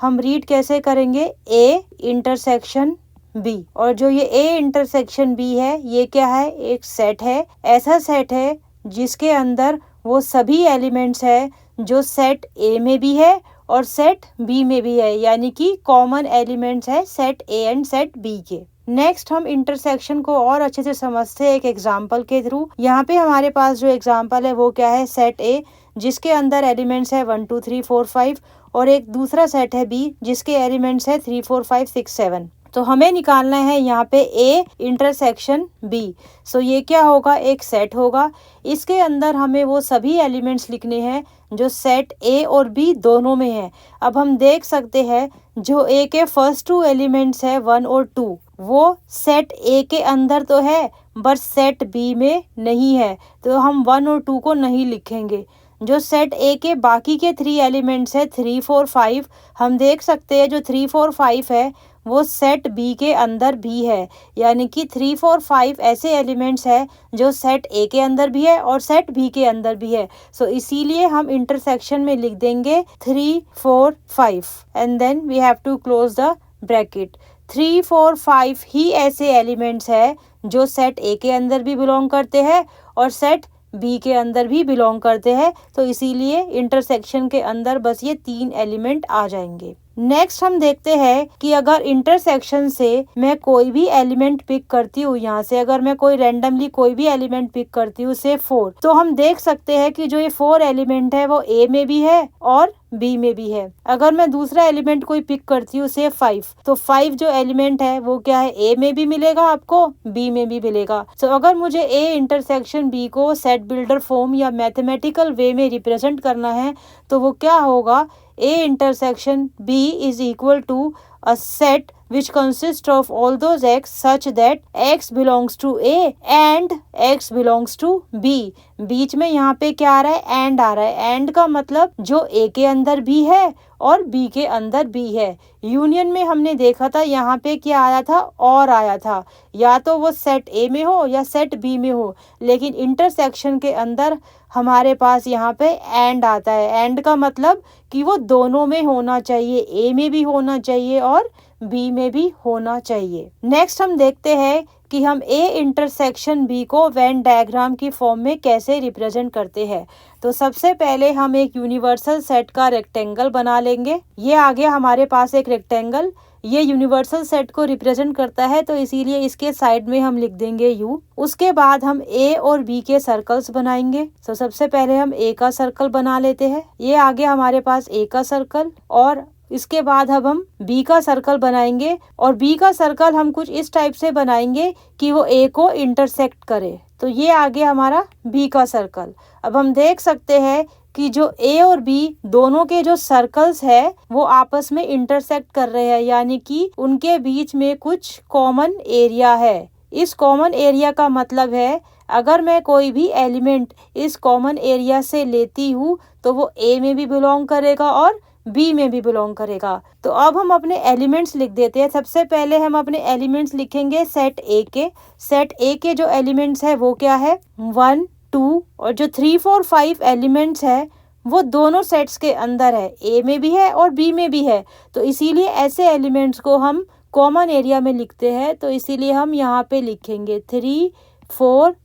हम रीड कैसे करेंगे, ए इंटरसेक्शन बी। और जो ये ए इंटरसेक्शन बी है ये क्या है, एक सेट है, ऐसा सेट है जिसके अंदर वो सभी एलिमेंट्स है जो सेट ए में भी है और सेट बी में भी है। यानी कि कॉमन एलिमेंट्स है set A and set B के। नेक्स्ट हम इंटरसेक्शन को और अच्छे से समझते हैं एक एग्जाम्पल के थ्रू। यहाँ पे हमारे पास जो एग्जाम्पल है वो क्या है, सेट ए जिसके अंदर एलिमेंट्स है 1 2 3 4 5 और एक दूसरा सेट है बी जिसके एलिमेंट्स है 3 4 5 6 7। तो हमें निकालना है यहाँ पे ए इंटरसेक्शन बी। सो ये क्या होगा, एक सेट होगा, इसके अंदर हमें वो सभी एलिमेंट्स लिखने हैं जो सेट ए और बी दोनों में है। अब हम देख सकते हैं जो ए के फर्स्ट टू एलिमेंट्स है 1 और 2 वो सेट ए के अंदर तो है बट सेट बी में नहीं है, तो हम 1 और 2 को नहीं लिखेंगे। जो सेट ए के बाकी के 3 एलिमेंट्स है 3 4 5, हम देख सकते हैं जो 3 4 5 है वो सेट बी के अंदर भी है। यानी कि 3 4 5 ऐसे एलिमेंट्स है जो सेट ए के अंदर भी है और सेट बी के अंदर भी है। सो इसीलिए हम इंटरसेक्शन में लिख देंगे 3 4 5 and then we have to close the bracket. 3 4 5 ही ऐसे एलिमेंट्स है जो सेट ए के अंदर भी बिलोंग करते हैं और सेट बी के अंदर भी बिलोंग करते हैं। तो इसीलिए इंटरसेक्शन के अंदर बस ये 3 एलिमेंट आ जाएंगे। नेक्स्ट हम देखते हैं कि अगर इंटरसेक्शन से मैं कोई भी एलिमेंट पिक करती हूँ, यहाँ से अगर मैं कोई रैंडमली कोई भी एलिमेंट पिक करती हूँ से 4, तो हम देख सकते हैं कि जो ये 4 एलिमेंट है वो ए में भी है और बी में भी है। अगर मैं दूसरा एलिमेंट कोई पिक करती हूँ से 5, तो 5 जो एलिमेंट है वो क्या है, ए में भी मिलेगा आपको, बी में भी मिलेगा। सो अगर मुझे ए इंटरसेक्शन बी को सेट बिल्डर फॉर्म या मैथमेटिकल वे में रिप्रेजेंट करना है तो वो क्या होगा, A intersection B is equal to a set which consists of all those x such that x belongs to A and x belongs to B। बीच में यहाँ पे क्या आ रहा है, and आ रहा है। and का मतलब जो A के अंदर भी है और B के अंदर भी है। यूनियन में हमने देखा था यहाँ पे क्या आया था, और आया था, या तो वो सेट A में हो या सेट B में हो, लेकिन इंटरसेक्शन के अंदर हमारे पास यहाँ पे एंड आता है। एंड का मतलब कि वो दोनों में होना चाहिए, ए में भी होना चाहिए और बी में भी होना चाहिए। नेक्स्ट हम देखते हैं कि हम ए इंटरसेक्शन बी को वेन डायग्राम की फॉर्म में कैसे रिप्रेजेंट करते हैं। तो सबसे पहले हम एक यूनिवर्सल सेट का रेक्टेंगल बना लेंगे। ये आ गया हमारे पास एक रेक्टेंगल। ये यूनिवर्सल सेट को रिप्रेजेंट करता है, तो इसीलिए इसके साइड में हम लिख देंगे U। उसके बाद हम A और B के सर्कल्स बनाएंगे। तो सबसे पहले हम A का सर्कल बना लेते हैं। ये आ गया हमारे पास A का सर्कल, और इसके बाद अब हम B का सर्कल बनाएंगे, और B का सर्कल हम कुछ इस टाइप से बनाएंगे कि वो A को इंटरसेक्ट करे। तो ये आ गया हमारा B का सर्कल। अब हम देख सकते हैं कि जो A और B दोनों के जो सर्कल्स है वो आपस में इंटरसेक्ट कर रहे हैं, यानी कि उनके बीच में कुछ कॉमन एरिया है। इस कॉमन एरिया का मतलब है अगर मैं कोई भी एलिमेंट इस कॉमन एरिया से लेती हूँ तो वो A में भी बिलोंग करेगा और B में भी बिलोंग करेगा। तो अब हम अपने एलिमेंट्स लिख देते हैं। सबसे पहले हम अपने एलिमेंट्स लिखेंगे सेट A के। सेट A के जो एलिमेंट्स है वो क्या है, 1, 2 और जो 3, 4, 5 एलिमेंट्स है वो दोनों सेट्स के अंदर है, A में भी है और B में भी है। तो इसीलिए ऐसे एलिमेंट्स को हम कॉमन एरिया में लिखते हैं। तो इसीलिए हम यहाँ पे लिखेंगे 3, 4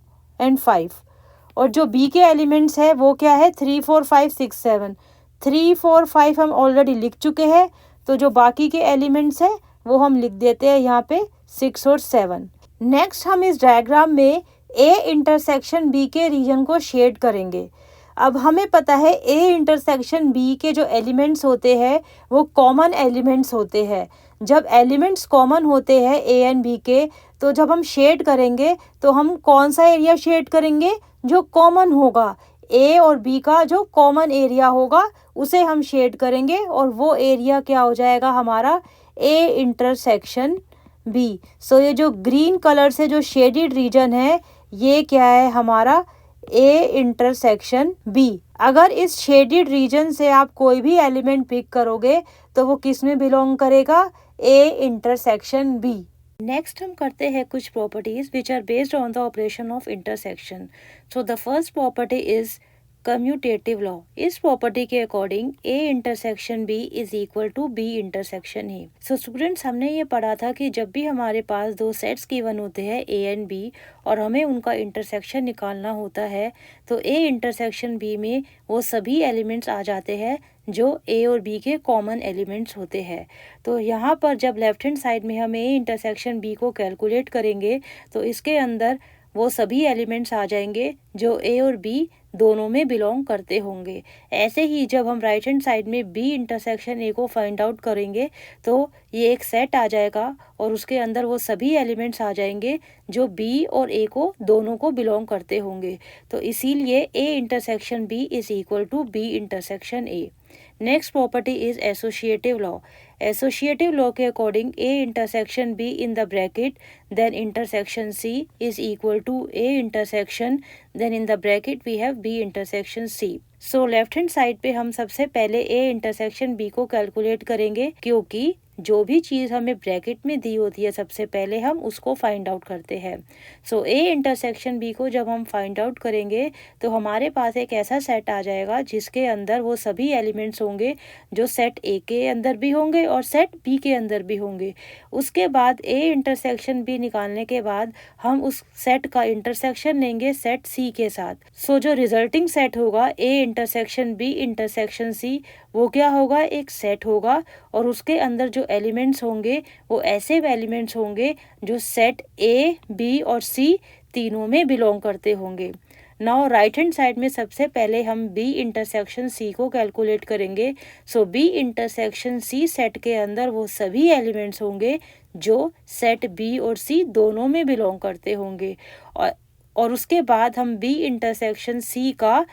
एंड 5। और जो B के एलिमेंट्स है वो क्या है, 3, 4, 5, 6, 7। 3, 4, 5 हम ऑलरेडी लिख चुके हैं, तो जो बाकी के एलिमेंट्स हैं वो हम लिख देते हैं यहाँ पे 6 और 7। नेक्स्ट हम इस डायग्राम में A इंटरसेक्शन B के रीजन को शेड करेंगे। अब हमें पता है A इंटरसेक्शन B के जो एलिमेंट्स होते हैं वो कॉमन एलिमेंट्स होते हैं। जब एलिमेंट्स कॉमन होते हैं A एंड B के, तो जब हम शेड करेंगे तो हम कौन सा एरिया शेड करेंगे, जो कॉमन होगा। A और B का जो कॉमन एरिया होगा उसे हम शेड करेंगे, और वो एरिया क्या हो जाएगा हमारा, A इंटरसेक्शन B। सो ये जो ग्रीन कलर से जो शेडेड रीजन है ये क्या है हमारा, A इंटरसेक्शन B। अगर इस शेडेड रीजन से आप कोई भी एलिमेंट पिक करोगे तो वो किस में बिलोंग करेगा, A इंटरसेक्शन B। नेक्स्ट हम करते हैं कुछ properties which are based on the operation of intersection. So the first property is commutative law. इस प्रॉपर्टी के according A intersection B is equal to B intersection A। So students, हमने ये पढ़ा था कि जब भी हमारे पास दो सेट्स गिवन होते हैं A एंड B और हमें उनका इंटरसेक्शन निकालना होता है, तो A इंटरसेक्शन B में वो सभी एलिमेंट्स आ जाते हैं जो A और B के कॉमन एलिमेंट्स होते हैं। तो यहाँ पर जब लेफ्ट हैंड साइड में हम A इंटरसेक्शन B को कैलकुलेट करेंगे तो इसके अंदर वो सभी एलिमेंट्स आ जाएंगे जो A और B दोनों में बिलोंग करते होंगे। ऐसे ही जब हम राइट हैंड साइड में B इंटरसेक्शन A को फाइंड आउट करेंगे तो ये एक सेट आ जाएगा और उसके अंदर वो सभी एलिमेंट्स आ जाएंगे जो B और A को दोनों को बिलोंग करते होंगे। तो इसीलिए A intersection B is equal to B intersection A। Next property is associative law. Associative law के according A intersection B in the bracket then intersection C is equal to A intersection then in the bracket we have B intersection C। So left hand side पे हम सबसे पहले A intersection B को calculate करेंगे, क्योंकि जो भी चीज़ हमें ब्रैकेट में दी होती है सबसे पहले हम उसको फाइंड आउट करते हैं। सो A इंटरसेक्शन B को जब हम फाइंड आउट करेंगे तो हमारे पास एक ऐसा सेट आ जाएगा जिसके अंदर वो सभी एलिमेंट्स होंगे जो सेट A के अंदर भी होंगे और सेट B के अंदर भी होंगे। उसके बाद A इंटरसेक्शन B निकालने के बाद हम उस सेट का इंटरसेक्शन लेंगे सेट C के साथ। सो जो रिजल्टिंग सेट होगा A intersection B intersection C वो क्या होगा, एक सेट होगा, और उसके अंदर जो एलिमेंट्स होंगे वो ऐसे एलिमेंट्स होंगे जो सेट A, B और C तीनों में बिलोंग करते होंगे। नाउ राइट हैंड साइड में सबसे पहले हम B इंटरसेक्शन C को कैलकुलेट करेंगे। सो B इंटरसेक्शन C सेट के अंदर वो सभी एलिमेंट्स होंगे जो सेट B और C दोनों में बिलोंग करते होंगे, और उसके बाद हम B इंटरसेक्शन C का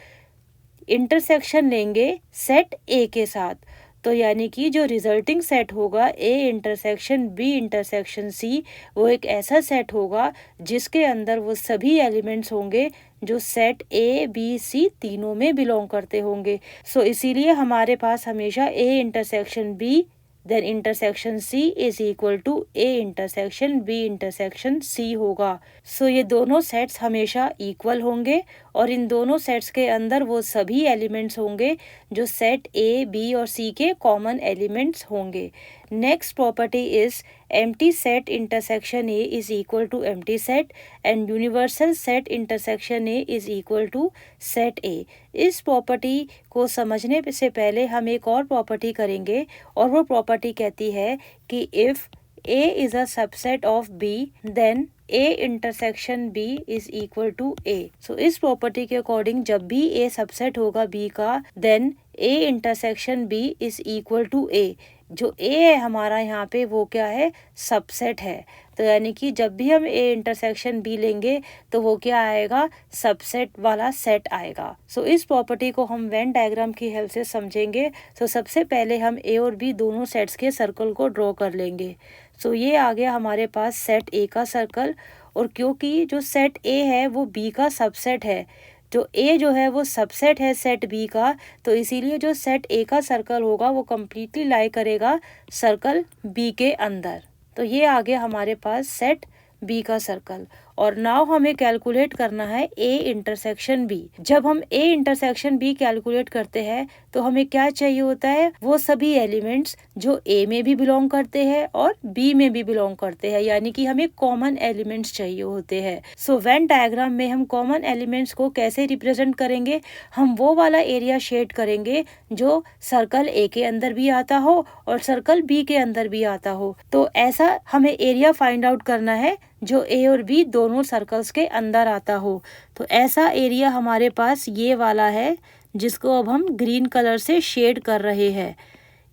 इंटरसेक्शन लेंगे सेट A के साथ। तो यानी कि जो रिजल्टिंग सेट होगा A intersection B intersection C वो एक ऐसा सेट होगा जिसके अंदर वो सभी एलिमेंट्स होंगे जो सेट A, B, C तीनों में बिलोंग करते होंगे। सो इसीलिए हमारे पास हमेशा A intersection B then intersection C is equal to A intersection B intersection C होगा। सो ये दोनों सेट्स हमेशा इक्वल होंगे और इन दोनों सेट्स के अंदर वो सभी एलिमेंट्स होंगे जो सेट A, B और C के कॉमन एलिमेंट्स होंगे। Next property is empty set intersection A is equal to empty set and universal set intersection A is equal to set A. इस प्रॉपर्टी को समझने से पहले हम एक और प्रॉपर्टी करेंगे और वो प्रॉपर्टी कहती है कि if A is a subset of B then A intersection B is equal to A. So इस प्रॉपर्टी के अकॉर्डिंग जब भी A सबसेट होगा B का then A intersection B is equal to A. जो A है हमारा यहाँ पे वो क्या है, सबसेट है. तो यानी कि जब भी हम A इंटरसेक्शन B लेंगे तो वो क्या आएगा, सबसेट वाला सेट आएगा. सो इस प्रॉपर्टी को हम वेन डायग्राम की हेल्प से समझेंगे. तो सबसे पहले हम A और B दोनों सेट्स के सर्कल को ड्रॉ कर लेंगे. सो ये आ गया हमारे पास सेट A का सर्कल. और क्योंकि जो सेट A है वो B का सबसेट है, जो A जो है वो सबसेट है सेट B का, तो इसीलिए जो सेट A का सर्कल होगा वो कम्प्लीटली लाई करेगा सर्कल B के अंदर. तो ये आ गया हमारे पास सेट B का सर्कल. और नाउ हमें कैलकुलेट करना है A इंटरसेक्शन B. जब हम A इंटरसेक्शन B कैलकुलेट करते हैं तो हमें क्या चाहिए होता है, वो सभी एलिमेंट्स जो A में भी बिलोंग करते हैं और B में भी बिलोंग करते हैं, यानी कि हमें कॉमन एलिमेंट्स चाहिए होते हैं. सो वेन डायग्राम में हम कॉमन एलिमेंट्स को कैसे रिप्रेजेंट करेंगे, हम वो वाला एरिया शेड करेंगे जो सर्कल A के अंदर भी आता हो और सर्कल B के अंदर भी आता हो. तो ऐसा हमें एरिया फाइंड आउट करना है जो A और B दोनों सर्कल्स के अंदर आता हो. तो ऐसा एरिया हमारे पास ये वाला है जिसको अब हम ग्रीन कलर से शेड कर रहे हैं.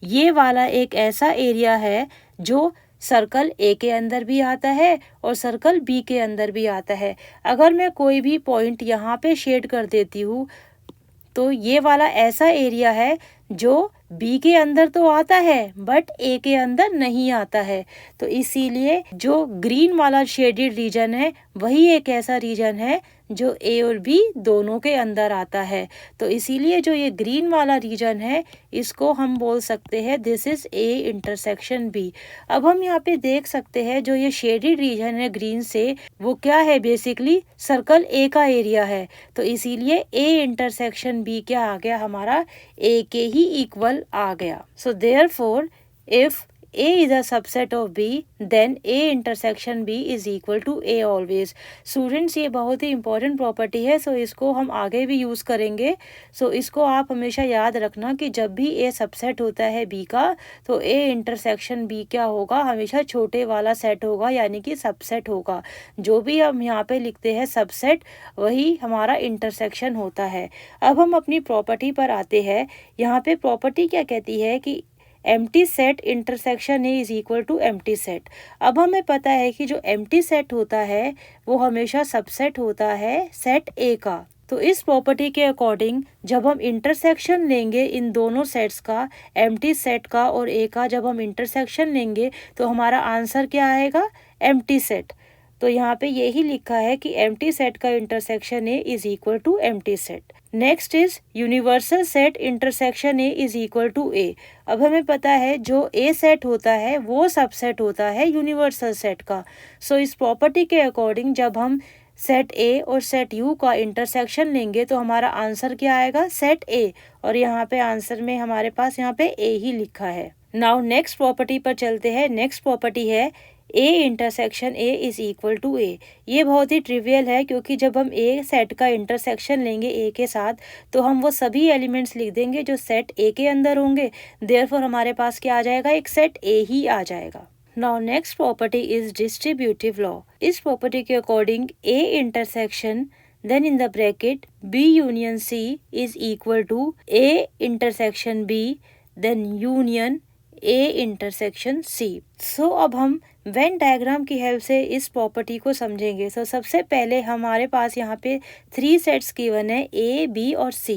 ये वाला एक ऐसा एरिया है जो सर्कल A के अंदर भी आता है और सर्कल B के अंदर भी आता है. अगर मैं कोई भी पॉइंट यहाँ पे शेड कर देती हूँ तो ये वाला ऐसा एरिया है जो B के अंदर तो आता है बट A के अंदर नहीं आता है. तो इसीलिए जो ग्रीन वाला शेडेड रीजन है वही एक ऐसा रीजन है जो A और B दोनों के अंदर आता है. तो इसीलिए जो ये ग्रीन वाला रीजन है इसको हम बोल सकते हैं this is A intersection B. अब हम यहाँ पे देख सकते हैं जो ये शेडेड रीजन है ग्रीन से वो क्या है, बेसिकली सर्कल A का एरिया है. तो इसीलिए A इंटरसेक्शन B क्या आ गया हमारा, A के ही इक्वल आ गया. सो therefore if A is a subset of B then A intersection B is equal to A always. Students ये बहुत ही इंपॉर्टेंट प्रॉपर्टी है, सो इसको हम आगे भी यूज़ करेंगे. सो इसको आप हमेशा याद रखना कि जब भी A सबसेट होता है B का तो A इंटरसेक्शन B क्या होगा, हमेशा छोटे वाला सेट होगा यानी कि सबसेट होगा. जो भी हम यहाँ पे लिखते हैं सबसेट वही हमारा इंटरसेक्शन होता है. अब हम अपनी प्रॉपर्टी पर आते हैं. यहाँ पे प्रॉपर्टी क्या कहती है कि empty set intersection A is equal to empty set. अब हमें पता है कि जो एम्प्टी सेट होता है वो हमेशा सबसेट होता है सेट A का. तो इस प्रॉपर्टी के अकॉर्डिंग जब हम इंटरसेक्शन लेंगे इन दोनों सेट्स का, एम्प्टी सेट का और A का, जब हम इंटरसेक्शन लेंगे तो हमारा आंसर क्या आएगा, एम्प्टी सेट. तो यहाँ पे यही लिखा है कि एम्प्टी सेट का intersection A is equal to empty set. Next is universal set intersection A is equal to A. अब हमें पता है जो A सेट होता है वो सबसेट होता है यूनिवर्सल सेट का. सो इस प्रॉपर्टी के अकॉर्डिंग जब हम सेट A और सेट U का इंटरसेक्शन लेंगे तो हमारा आंसर क्या आएगा, सेट A. और यहाँ पे आंसर में हमारे पास यहाँ पे A ही लिखा है. नाउ नेक्स्ट प्रॉपर्टी पर चलते हैं. नेक्स्ट प्रॉपर्टी है A intersection A is equal to A. ये बहुत ही ट्रिवियल है क्योंकि जब हम A सेट का इंटरसेक्शन लेंगे A के साथ तो हम वो सभी एलिमेंट्स लिख देंगे जो सेट A के अंदर होंगे. देयरफॉर हमारे पास क्या आ जाएगा, एक सेट A ही आ जाएगा. Now next property is distributive law. इस प्रॉपर्टी के according A intersection then in the bracket B union C is equal to A intersection B then union A intersection C. So अब हम when diagram की help से इस property को समझेंगे. सो सबसे पहले हमारे पास यहाँ पे 3 सेट्स गिवन है A, B और C.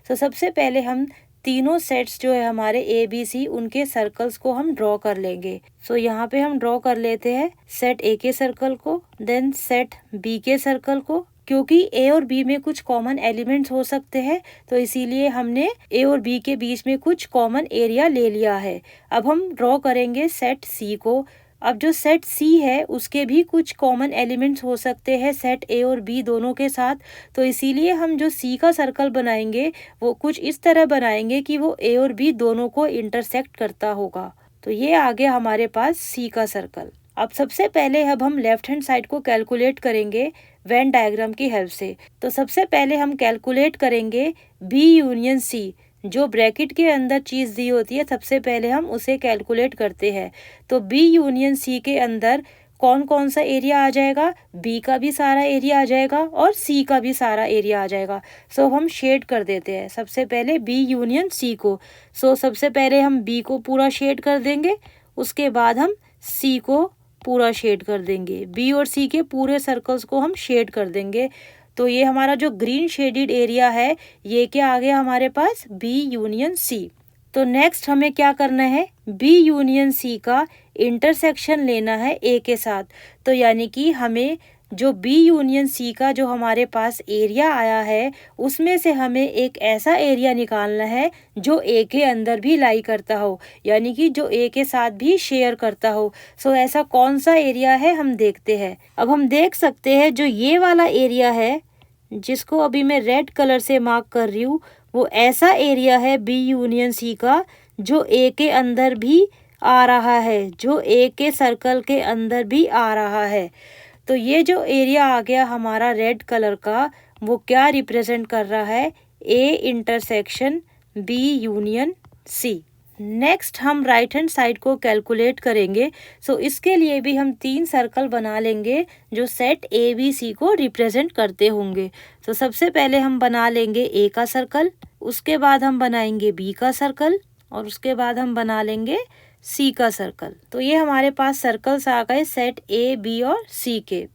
सो सबसे पहले हम तीनों सेट्स जो है हमारे A, B, C उनके सर्कल्स को हम ड्रॉ कर लेंगे. सो यहाँ पे हम ड्रॉ कर लेते हैं सेट A के सर्कल को, देन सेट B के सर्कल को. क्योंकि A और B में कुछ कॉमन एलिमेंट्स हो सकते हैं तो इसीलिए हमने A और B के बीच में कुछ कॉमन एरिया ले लिया है. अब हम ड्रॉ करेंगे सेट C को. अब जो सेट C है उसके भी कुछ कॉमन एलिमेंट्स हो सकते हैं सेट A और B दोनों के साथ. तो इसीलिए हम जो C का सर्कल बनाएंगे वो कुछ इस तरह बनाएंगे कि वो A और B दोनों को इंटरसेक्ट करता होगा. तो ये आ गया हमारे पास सी का सर्कल। अब सबसे पहले अब हम लेफ्ट हैंड साइड को कैलकुलेट करेंगे वेन डायग्राम की हेल्प से। तो सबसे पहले हम कैलकुलेट करेंगे बी यूनियन सी। जो ब्रैकेट के अंदर चीज़ दी होती है सबसे पहले हम उसे कैलकुलेट करते हैं। तो बी यूनियन सी के अंदर कौन कौन सा एरिया आ जाएगा, बी का भी सारा एरिया आ जाएगा और सी का भी सारा एरिया आ जाएगा। सो हम शेड कर देते हैं सबसे पहले बी यूनियन सी को। सो सबसे पहले हम बी को पूरा शेड कर देंगे, उसके बाद हम सी को पूरा शेड कर देंगे। बी और सी के पूरे सर्कल्स को हम शेड कर देंगे। तो ये हमारा जो ग्रीन शेडेड एरिया है ये क्या आ गया हमारे पास, बी यूनियन सी। तो नेक्स्ट हमें क्या करना है, बी यूनियन सी का इंटरसेक्शन लेना है ए के साथ। तो यानी कि हमें जो बी यूनियन सी का जो हमारे पास एरिया आया है उसमें से हमें एक ऐसा एरिया निकालना है जो ए के अंदर भी लाई करता हो, यानी कि जो ए के साथ भी शेयर करता हो। सो ऐसा कौन सा एरिया है हम देखते हैं। अब हम देख सकते हैं जो ये वाला एरिया है जिसको अभी मैं रेड कलर से मार्क कर रही हूँ, वो ऐसा एरिया है बी यूनियन सी का जो ए के अंदर भी आ रहा है, जो ए के सर्कल के अंदर भी आ रहा है। तो ये जो एरिया आ गया हमारा रेड कलर का, वो क्या रिप्रेजेंट कर रहा है, A intersection B union C. Next हम राइट हैंड साइड को कैलकुलेट करेंगे। सो इसके लिए भी हम 3 सर्कल बना लेंगे जो सेट ए बी सी को रिप्रेजेंट करते होंगे। तो सबसे पहले हम बना लेंगे ए का सर्कल, उसके बाद हम बनाएंगे बी का सर्कल और उसके बाद हम बना लेंगे सी का सर्कल। तो ये हमारे पास सर्कल्स आ गए सेट ए बी और सी के।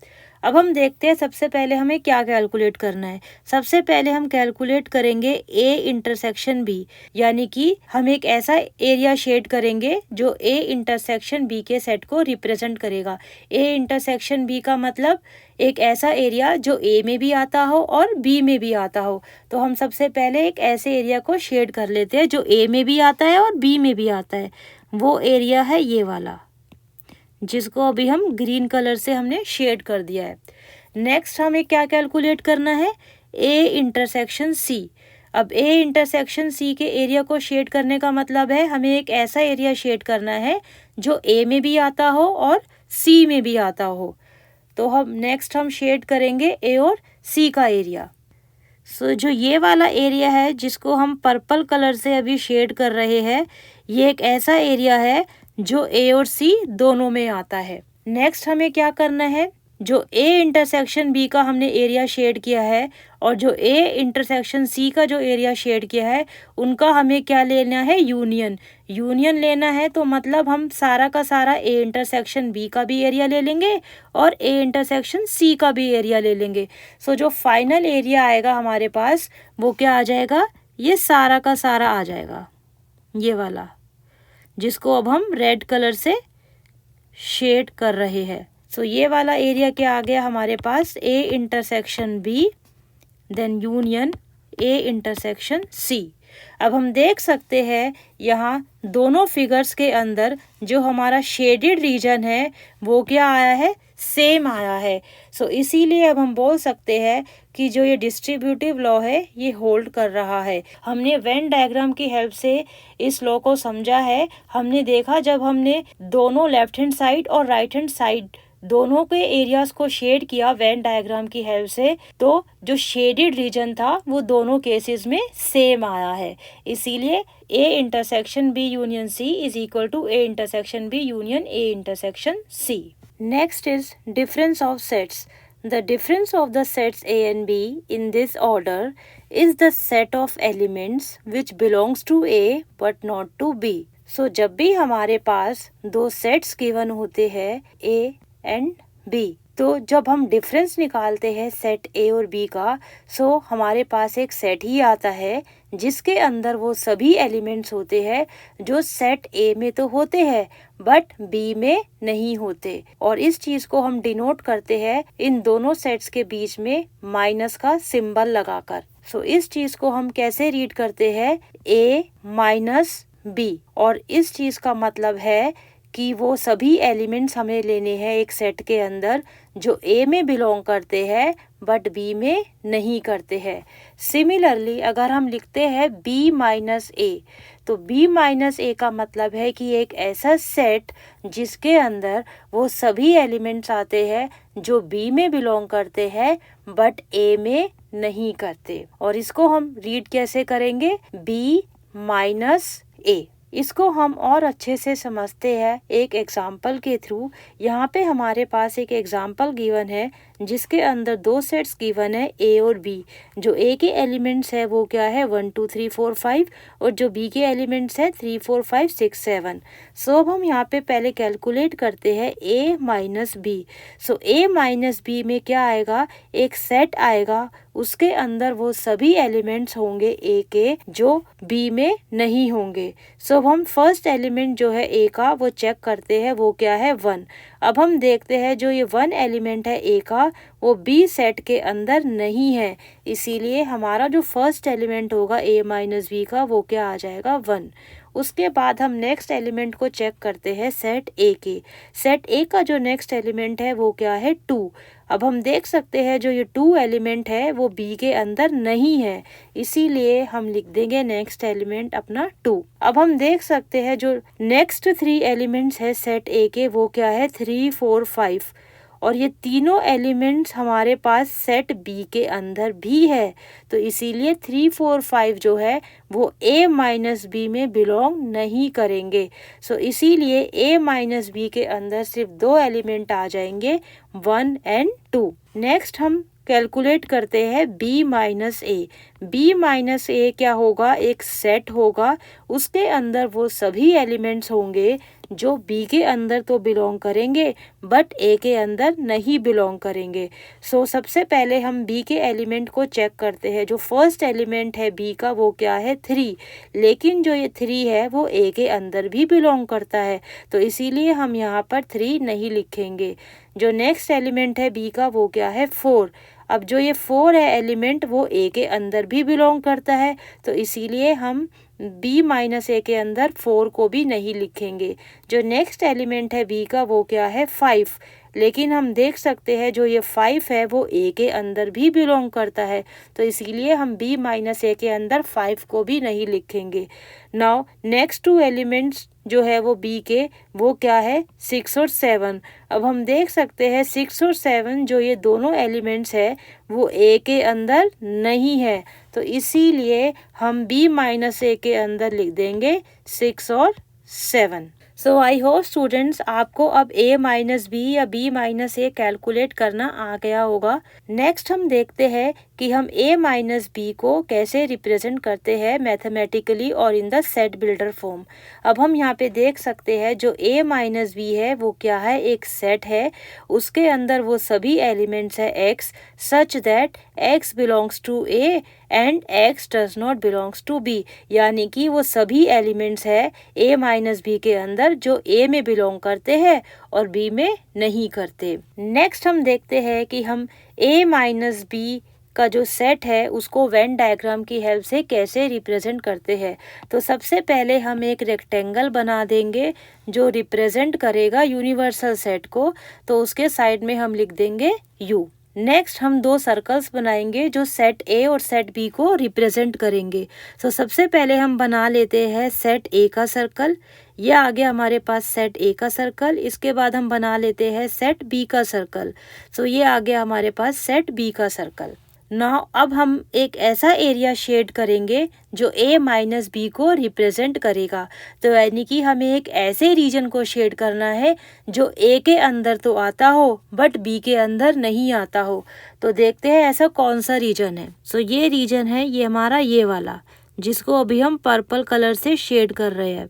अब हम देखते हैं सबसे पहले हमें क्या कैलकुलेट करना है। सबसे पहले हम कैलकुलेट करेंगे ए इंटरसेक्शन बी, यानी कि हम एक ऐसा एरिया शेड करेंगे जो ए इंटरसेक्शन बी के सेट को रिप्रेजेंट करेगा। ए इंटरसेक्शन बी का मतलब एक ऐसा एरिया जो ए में भी आता हो और बी में भी आता हो। तो हम सबसे पहले एक ऐसे एरिया को शेड कर लेते हैं जो ए में भी आता है और बी में भी आता है। वो एरिया है ये वाला जिसको अभी हम ग्रीन कलर से हमने शेड कर दिया है। नेक्स्ट हमें क्या कैलकुलेट करना है, ए इंटरसेक्शन सी। अब ए इंटरसेक्शन सी के एरिया को शेड करने का मतलब है हमें एक ऐसा एरिया शेड करना है जो ए में भी आता हो और सी में भी आता हो। तो हम शेड करेंगे ए और सी का एरिया। सो जो ये वाला एरिया है जिसको हम पर्पल कलर से अभी शेड कर रहे हैं, ये एक ऐसा एरिया है जो ए और सी दोनों में आता है। नेक्स्ट हमें क्या करना है, जो ए इंटरसेक्शन बी का हमने एरिया शेड किया है और जो ए इंटरसेक्शन सी का जो एरिया शेड किया है उनका हमें क्या लेना है, यूनियन। यूनियन लेना है तो मतलब हम सारा का सारा ए इंटरसेक्शन बी का भी एरिया ले लेंगे और ए इंटरसेक्शन सी का भी एरिया ले लेंगे। सो जो फाइनल एरिया आएगा हमारे पास वो क्या आ जाएगा, ये सारा का सारा आ जाएगा, ये वाला जिसको अब हम रेड कलर से शेड कर रहे हैं। सो ये वाला एरिया क्या आ गया हमारे पास, A intersection B then union A intersection C. अब हम देख सकते हैं यहाँ दोनों फिगर्स के अंदर जो हमारा शेडेड रीजन है वो क्या आया है, सेम आया है। सो इसीलिए अब हम बोल सकते हैं कि जो ये डिस्ट्रीब्यूटिव लॉ है ये होल्ड कर रहा है। हमने वेन डायग्राम की हेल्प से इस लॉ को समझा है। हमने देखा जब हमने दोनों लेफ्ट हैंड साइड और राइट हैंड साइड दोनों के एरियाज को शेड किया वेन डायग्राम की हेल्प से, तो जो शेडेड रीजन था वो दोनों केसेस में सेम आया है। इसीलिए A intersection B union C is equal to A intersection B union A intersection C. Next is difference of sets. The difference of the sets A and B in this order is the set of elements which belongs to A but not to B. So जब भी हमारे पास दो sets given होते हैं A and B, तो जब हम difference निकालते हैं सेट ए और बी का, सो हमारे पास एक सेट ही आता है जिसके अंदर वो सभी एलिमेंट्स होते हैं जो सेट ए में तो होते हैं बट बी में नहीं होते। और इस चीज को हम डिनोट करते हैं इन दोनों सेट्स के बीच में माइनस का सिंबल लगाकर। सो इस चीज को हम कैसे रीड करते हैं, ए माइनस बी। और इस चीज का मतलब है कि वो सभी एलिमेंट्स हमें लेने हैं एक सेट के अंदर जो ए में बिलोंग करते हैं बट बी में नहीं करते हैं। सिमिलरली अगर हम लिखते हैं बी माइनस ए, तो B माइनस A का मतलब है कि एक ऐसा सेट जिसके अंदर वो सभी एलिमेंट्स आते हैं जो B में बिलोंग करते हैं बट A में नहीं करते। और इसको हम रीड कैसे करेंगे? B minus A। इसको हम और अच्छे से समझते हैं एक एग्जाम्पल के थ्रू। यहाँ पे हमारे पास एक एग्जाम्पल गिवन है जिसके अंदर दो सेट्स गिवन है A और B। जो A के एलिमेंट्स है वो क्या है 1 2 3 4 5 और जो B के एलिमेंट्स है 3 4 5 6 7। सो अब हम यहाँ पे पहले कैलकुलेट करते हैं A minus B। So A minus B में क्या आएगा? एक सेट आएगा, उसके अंदर वो सभी एलिमेंट्स होंगे A के जो B में नहीं होंगे। सो हम फर्स्ट एलिमेंट जो है A का वो चेक करते हैं, वो क्या है 1। अब हम देखते हैं जो ये 1 एलिमेंट है A का वो B सेट के अंदर नहीं है, इसीलिए हमारा जो फर्स्ट एलिमेंट होगा A माइनस B का वो क्या आ जाएगा 1। उसके बाद हम नेक्स्ट एलिमेंट को चेक करते हैं सेट A के। सेट A का जो नेक्स्ट एलिमेंट है वो क्या है 2। अब हम देख सकते हैं जो ये 2 एलिमेंट है वो B के अंदर नहीं है, इसीलिए हम लिख देंगे नेक्स्ट एलिमेंट अपना 2। अब हम देख सकते हैं जो नेक्स्ट 3 एलिमेंट्स है सेट A के वो क्या है 3 4 5 और ये तीनों एलिमेंट्स हमारे पास सेट B के अंदर भी है, तो इसीलिए 3 4 5 जो है वो A माइनस B में बिलोंग नहीं करेंगे। सो इसीलिए A माइनस B के अंदर सिर्फ 2 एलिमेंट आ जाएंगे 1 एंड 2। नेक्स्ट हम कैलकुलेट करते हैं B minus A। B minus A क्या होगा? एक सेट होगा, उसके अंदर वो सभी एलिमेंट्स होंगे जो B के अंदर तो बिलोंग करेंगे बट A के अंदर नहीं बिलोंग करेंगे। सो सबसे पहले हम B के एलिमेंट को चेक करते हैं। जो फर्स्ट एलिमेंट है B का वो क्या है 3, लेकिन जो ये 3 है वो A के अंदर भी बिलोंग करता है, तो इसीलिए हम यहाँ पर 3 नहीं लिखेंगे। जो नेक्स्ट एलिमेंट है B का वो क्या है 4। अब जो ये 4 है एलिमेंट वो A के अंदर भी बिलोंग करता है, तो इसीलिए हम B माइनस A के अंदर 4 को भी नहीं लिखेंगे। जो नेक्स्ट एलिमेंट है B का वो क्या है 5, लेकिन हम देख सकते हैं जो ये 5 है वो A के अंदर भी बिलोंग करता है, तो इसीलिए हम B माइनस A के अंदर 5 को भी नहीं लिखेंगे। नाउ नेक्स्ट 2 एलिमेंट्स जो है वो B के वो क्या है 6 और 7। अब हम देख सकते हैं 6 और 7 जो ये दोनों एलिमेंट्स है वो A के अंदर नहीं है, तो इसीलिए हम B माइनस A के अंदर लिख देंगे 6 और 7। सो आई होप स्टूडेंट्स आपको अब A माइनस B या B माइनस A कैलकुलेट करना आ गया होगा। नेक्स्ट हम देखते हैं कि हम A माइनस B को कैसे रिप्रेजेंट करते हैं मैथमेटिकली और in the set builder form. अब हम यहाँ पे देख सकते हैं जो A माइनस B है वो क्या है? एक सेट है, उसके अंदर वो सभी एलिमेंट्स है X such that X belongs to A and X does not belongs to B, यानी कि वो सभी एलिमेंट्स है A माइनस B के अंदर जो A में बिलोंग करते हैं और B में नहीं करते। नेक्स्ट हम देखते हैं कि हम A माइनस B का जो सेट है उसको वेन डायग्राम की हेल्प से कैसे रिप्रेजेंट करते हैं। तो सबसे पहले हम एक रेक्टेंगल बना देंगे जो रिप्रेजेंट करेगा यूनिवर्सल सेट को, तो उसके साइड में हम लिख देंगे U। नेक्स्ट हम 2 सर्कल्स बनाएंगे जो सेट A और सेट B को रिप्रेजेंट करेंगे। तो सबसे पहले हम बना लेते हैं सेट A का सर्कल, ये आ गया हमारे पास सेट A का सर्कल। इसके बाद हम बना लेते हैं सेट B का सर्कल, तो ये आ गया हमारे पास सेट B का सर्कल। नाउ अब हम एक ऐसा एरिया शेड करेंगे जो A माइनस B को रिप्रेजेंट करेगा, तो यानी कि हमें एक ऐसे रीजन को शेड करना है जो A के अंदर तो आता हो बट B के अंदर नहीं आता हो। तो देखते हैं ऐसा कौन सा रीजन है। सो ये रीजन है ये हमारा ये वाला, जिसको अभी हम पर्पल कलर से शेड कर रहे हैं।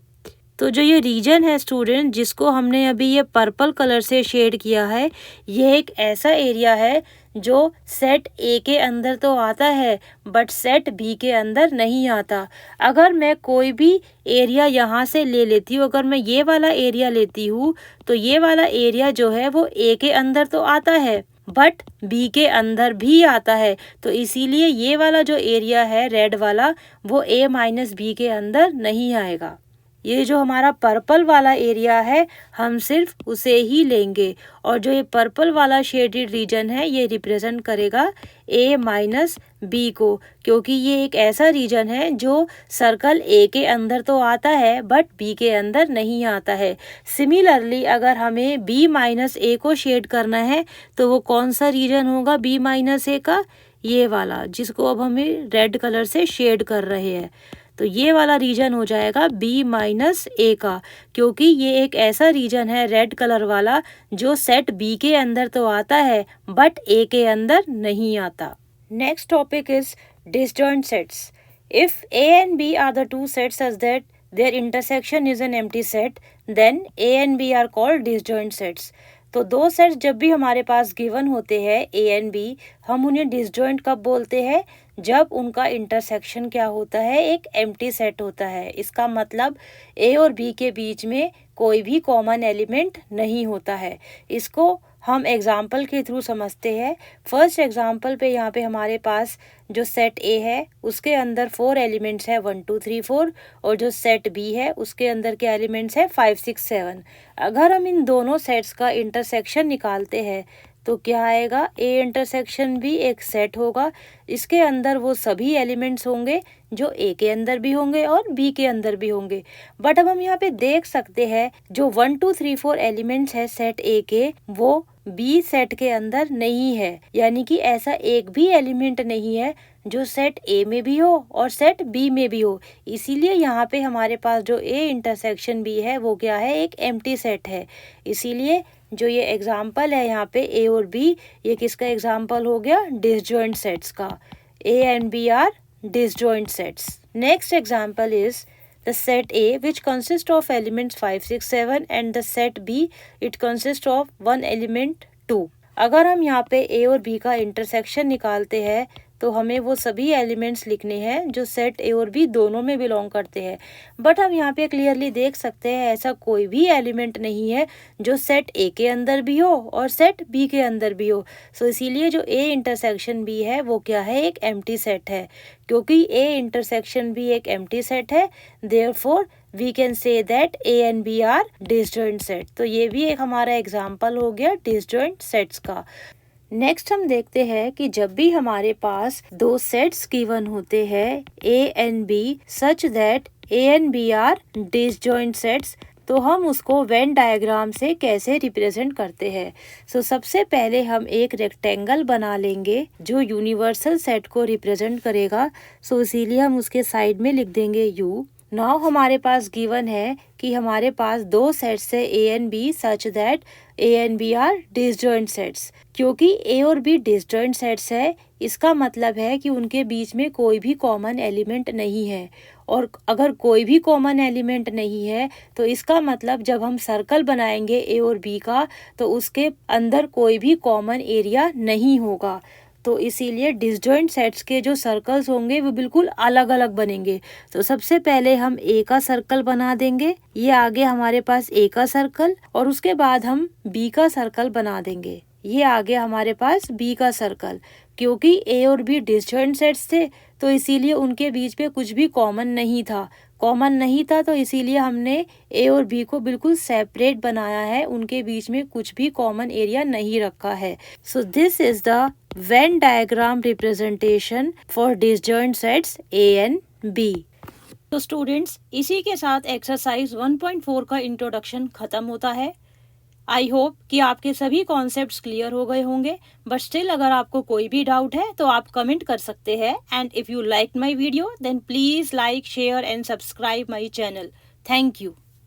तो जो ये रीजन है स्टूडेंट जिसको हमने अभी ये पर्पल कलर से शेड किया है, ये एक ऐसा एरिया है जो सेट A के अंदर तो आता है बट सेट B के अंदर नहीं आता। अगर मैं कोई भी एरिया यहाँ से ले लेती हूँ, अगर मैं ये वाला एरिया लेती हूँ तो ये वाला एरिया जो है वो A के अंदर तो आता है बट B के अंदर भी आता है, तो इसीलिए ये वाला जो एरिया है रेड वाला वो A माइनस B के अंदर नहीं आएगा। ये जो हमारा पर्पल वाला एरिया है हम सिर्फ उसे ही लेंगे, और जो ये पर्पल वाला शेडेड रीजन है ये रिप्रेजेंट करेगा A माइनस बी को, क्योंकि ये एक ऐसा रीजन है जो सर्कल A के अंदर तो आता है बट B के अंदर नहीं आता है। सिमिलरली अगर हमें B माइनस ए को शेड करना है तो वो कौन सा रीजन होगा B माइनस ए का? ये वाला, जिसको अब हमें रेड कलर से शेड कर रहे हैं। तो ये वाला रीजन हो जाएगा B माइनस ए का, क्योंकि ये एक ऐसा रीजन है रेड कलर वाला जो सेट B के अंदर तो आता है बट A के अंदर नहीं आता। Next topic is disjoint sets. If A and B are the two sets such that their intersection is an empty set, then A and B are called disjoint sets. तो दो sets जब भी हमारे पास given होते हैं A and B, हम उन्हें disjoint कब बोलते हैं? जब उनका इंटरसेक्शन क्या होता है? एक एम्प्टी सेट होता है। इसका मतलब A और B के बीच में कोई भी कॉमन एलिमेंट नहीं होता है। इसको हम एग्जाम्पल के थ्रू समझते हैं। फर्स्ट एग्जाम्पल पे यहाँ पे हमारे पास जो सेट A है उसके अंदर 4 एलिमेंट्स है 1 2 3 4, और जो सेट B है उसके अंदर के एलिमेंट्स है 5 6 7। अगर हम इन दोनों सेट्स का इंटरसेक्शन निकालते हैं तो क्या आएगा? A इंटरसेक्शन भी एक सेट होगा, इसके अंदर वो सभी एलिमेंट्स होंगे जो A के अंदर भी होंगे और B के अंदर भी होंगे। बट अब हम यहाँ पे देख सकते हैं जो 1 2 3 4 एलिमेंट्स है सेट A के, वो B सेट के अंदर नहीं है। यानी कि ऐसा एक भी एलिमेंट नहीं है जो सेट A में भी हो और सेट B में भी हो। इसीलिए यहाँ पे हमारे पास जो A इंटरसेक्शन B है वो क्या है? एक एम्प्टी सेट है। इसीलिए जो ये एग्जाम्पल है यहाँ पे A और B, ये किसका एग्जाम्पल हो गया? डिसजॉइंट सेट्स का। A and B are disjoint sets. Next example is the set A which consists of elements 5 6 7 and the set B it consists of one element 2. अगर हम यहाँ पे A और B का इंटरसेक्शन निकालते हैं तो हमें वो सभी एलिमेंट्स लिखने हैं जो सेट A और B दोनों में बिलोंग करते हैं। बट हम यहाँ पे क्लियरली देख सकते हैं ऐसा कोई भी एलिमेंट नहीं है जो सेट A के अंदर भी हो और सेट B के अंदर भी हो। सो इसीलिए जो A इंटरसेक्शन B है वो क्या है? एक एम्प्टी सेट है। क्योंकि A इंटरसेक्शन B एक एम्प्टी सेट है, therefore we can say that A and B are disjoint set. तो ये भी एक हमारा एग्जाम्पल हो गया डिसजॉइंट सेट्स का। नेक्स्ट हम देखते हैं कि जब भी हमारे पास दो सेट्स गिवन होते हैं A and B such that A and B are disjoint sets, तो हम उसको वेन डायग्राम से कैसे रिप्रेजेंट करते हैं। सो सबसे पहले हम एक रेक्टेंगल बना लेंगे जो यूनिवर्सल सेट को रिप्रेजेंट करेगा। सो इसीलिए हम उसके साइड में लिख देंगे U। नाउ हमारे पास गिवन है कि हमारे पास दो सेट्स है A and B such that A and B are disjoint sets. क्योंकि A और B डिसजॉइंट सेट्स है, इसका मतलब है कि उनके बीच में कोई भी कॉमन एलिमेंट नहीं है। और अगर कोई भी कॉमन एलिमेंट नहीं है तो इसका मतलब जब हम सर्कल बनाएंगे A और B का तो उसके अंदर कोई भी कॉमन एरिया नहीं होगा। तो इसीलिए डिसजॉइंट सेट्स के जो सर्कल्स होंगे वो बिल्कुल अलग अलग बनेंगे। तो सबसे पहले हम A का सर्कल बना देंगे, ये आगे हमारे पास A का सर्कल, और उसके बाद हम B का सर्कल बना देंगे, ये आगे हमारे पास B का सर्कल। क्योंकि A और B डिसजॉइंट सेट्स थे तो इसीलिए उनके बीच में कुछ भी कॉमन नहीं था, तो इसीलिए हमने A और B को बिल्कुल सेपरेट बनाया है, उनके बीच में कुछ भी कॉमन एरिया नहीं रखा है। So this is the Venn diagram representation for disjoint sets A and B। तो स्टूडेंट्स, इसी के साथ एक्सरसाइज 1.4 का इंट्रोडक्शन खत्म होता है। आई होप कि आपके सभी कॉन्सेप्ट्स क्लियर हो गए होंगे, बट स्टिल अगर आपको कोई भी डाउट है तो आप कमेंट कर सकते हैं। And if you like my video then please like, share and subscribe my channel. Thank you.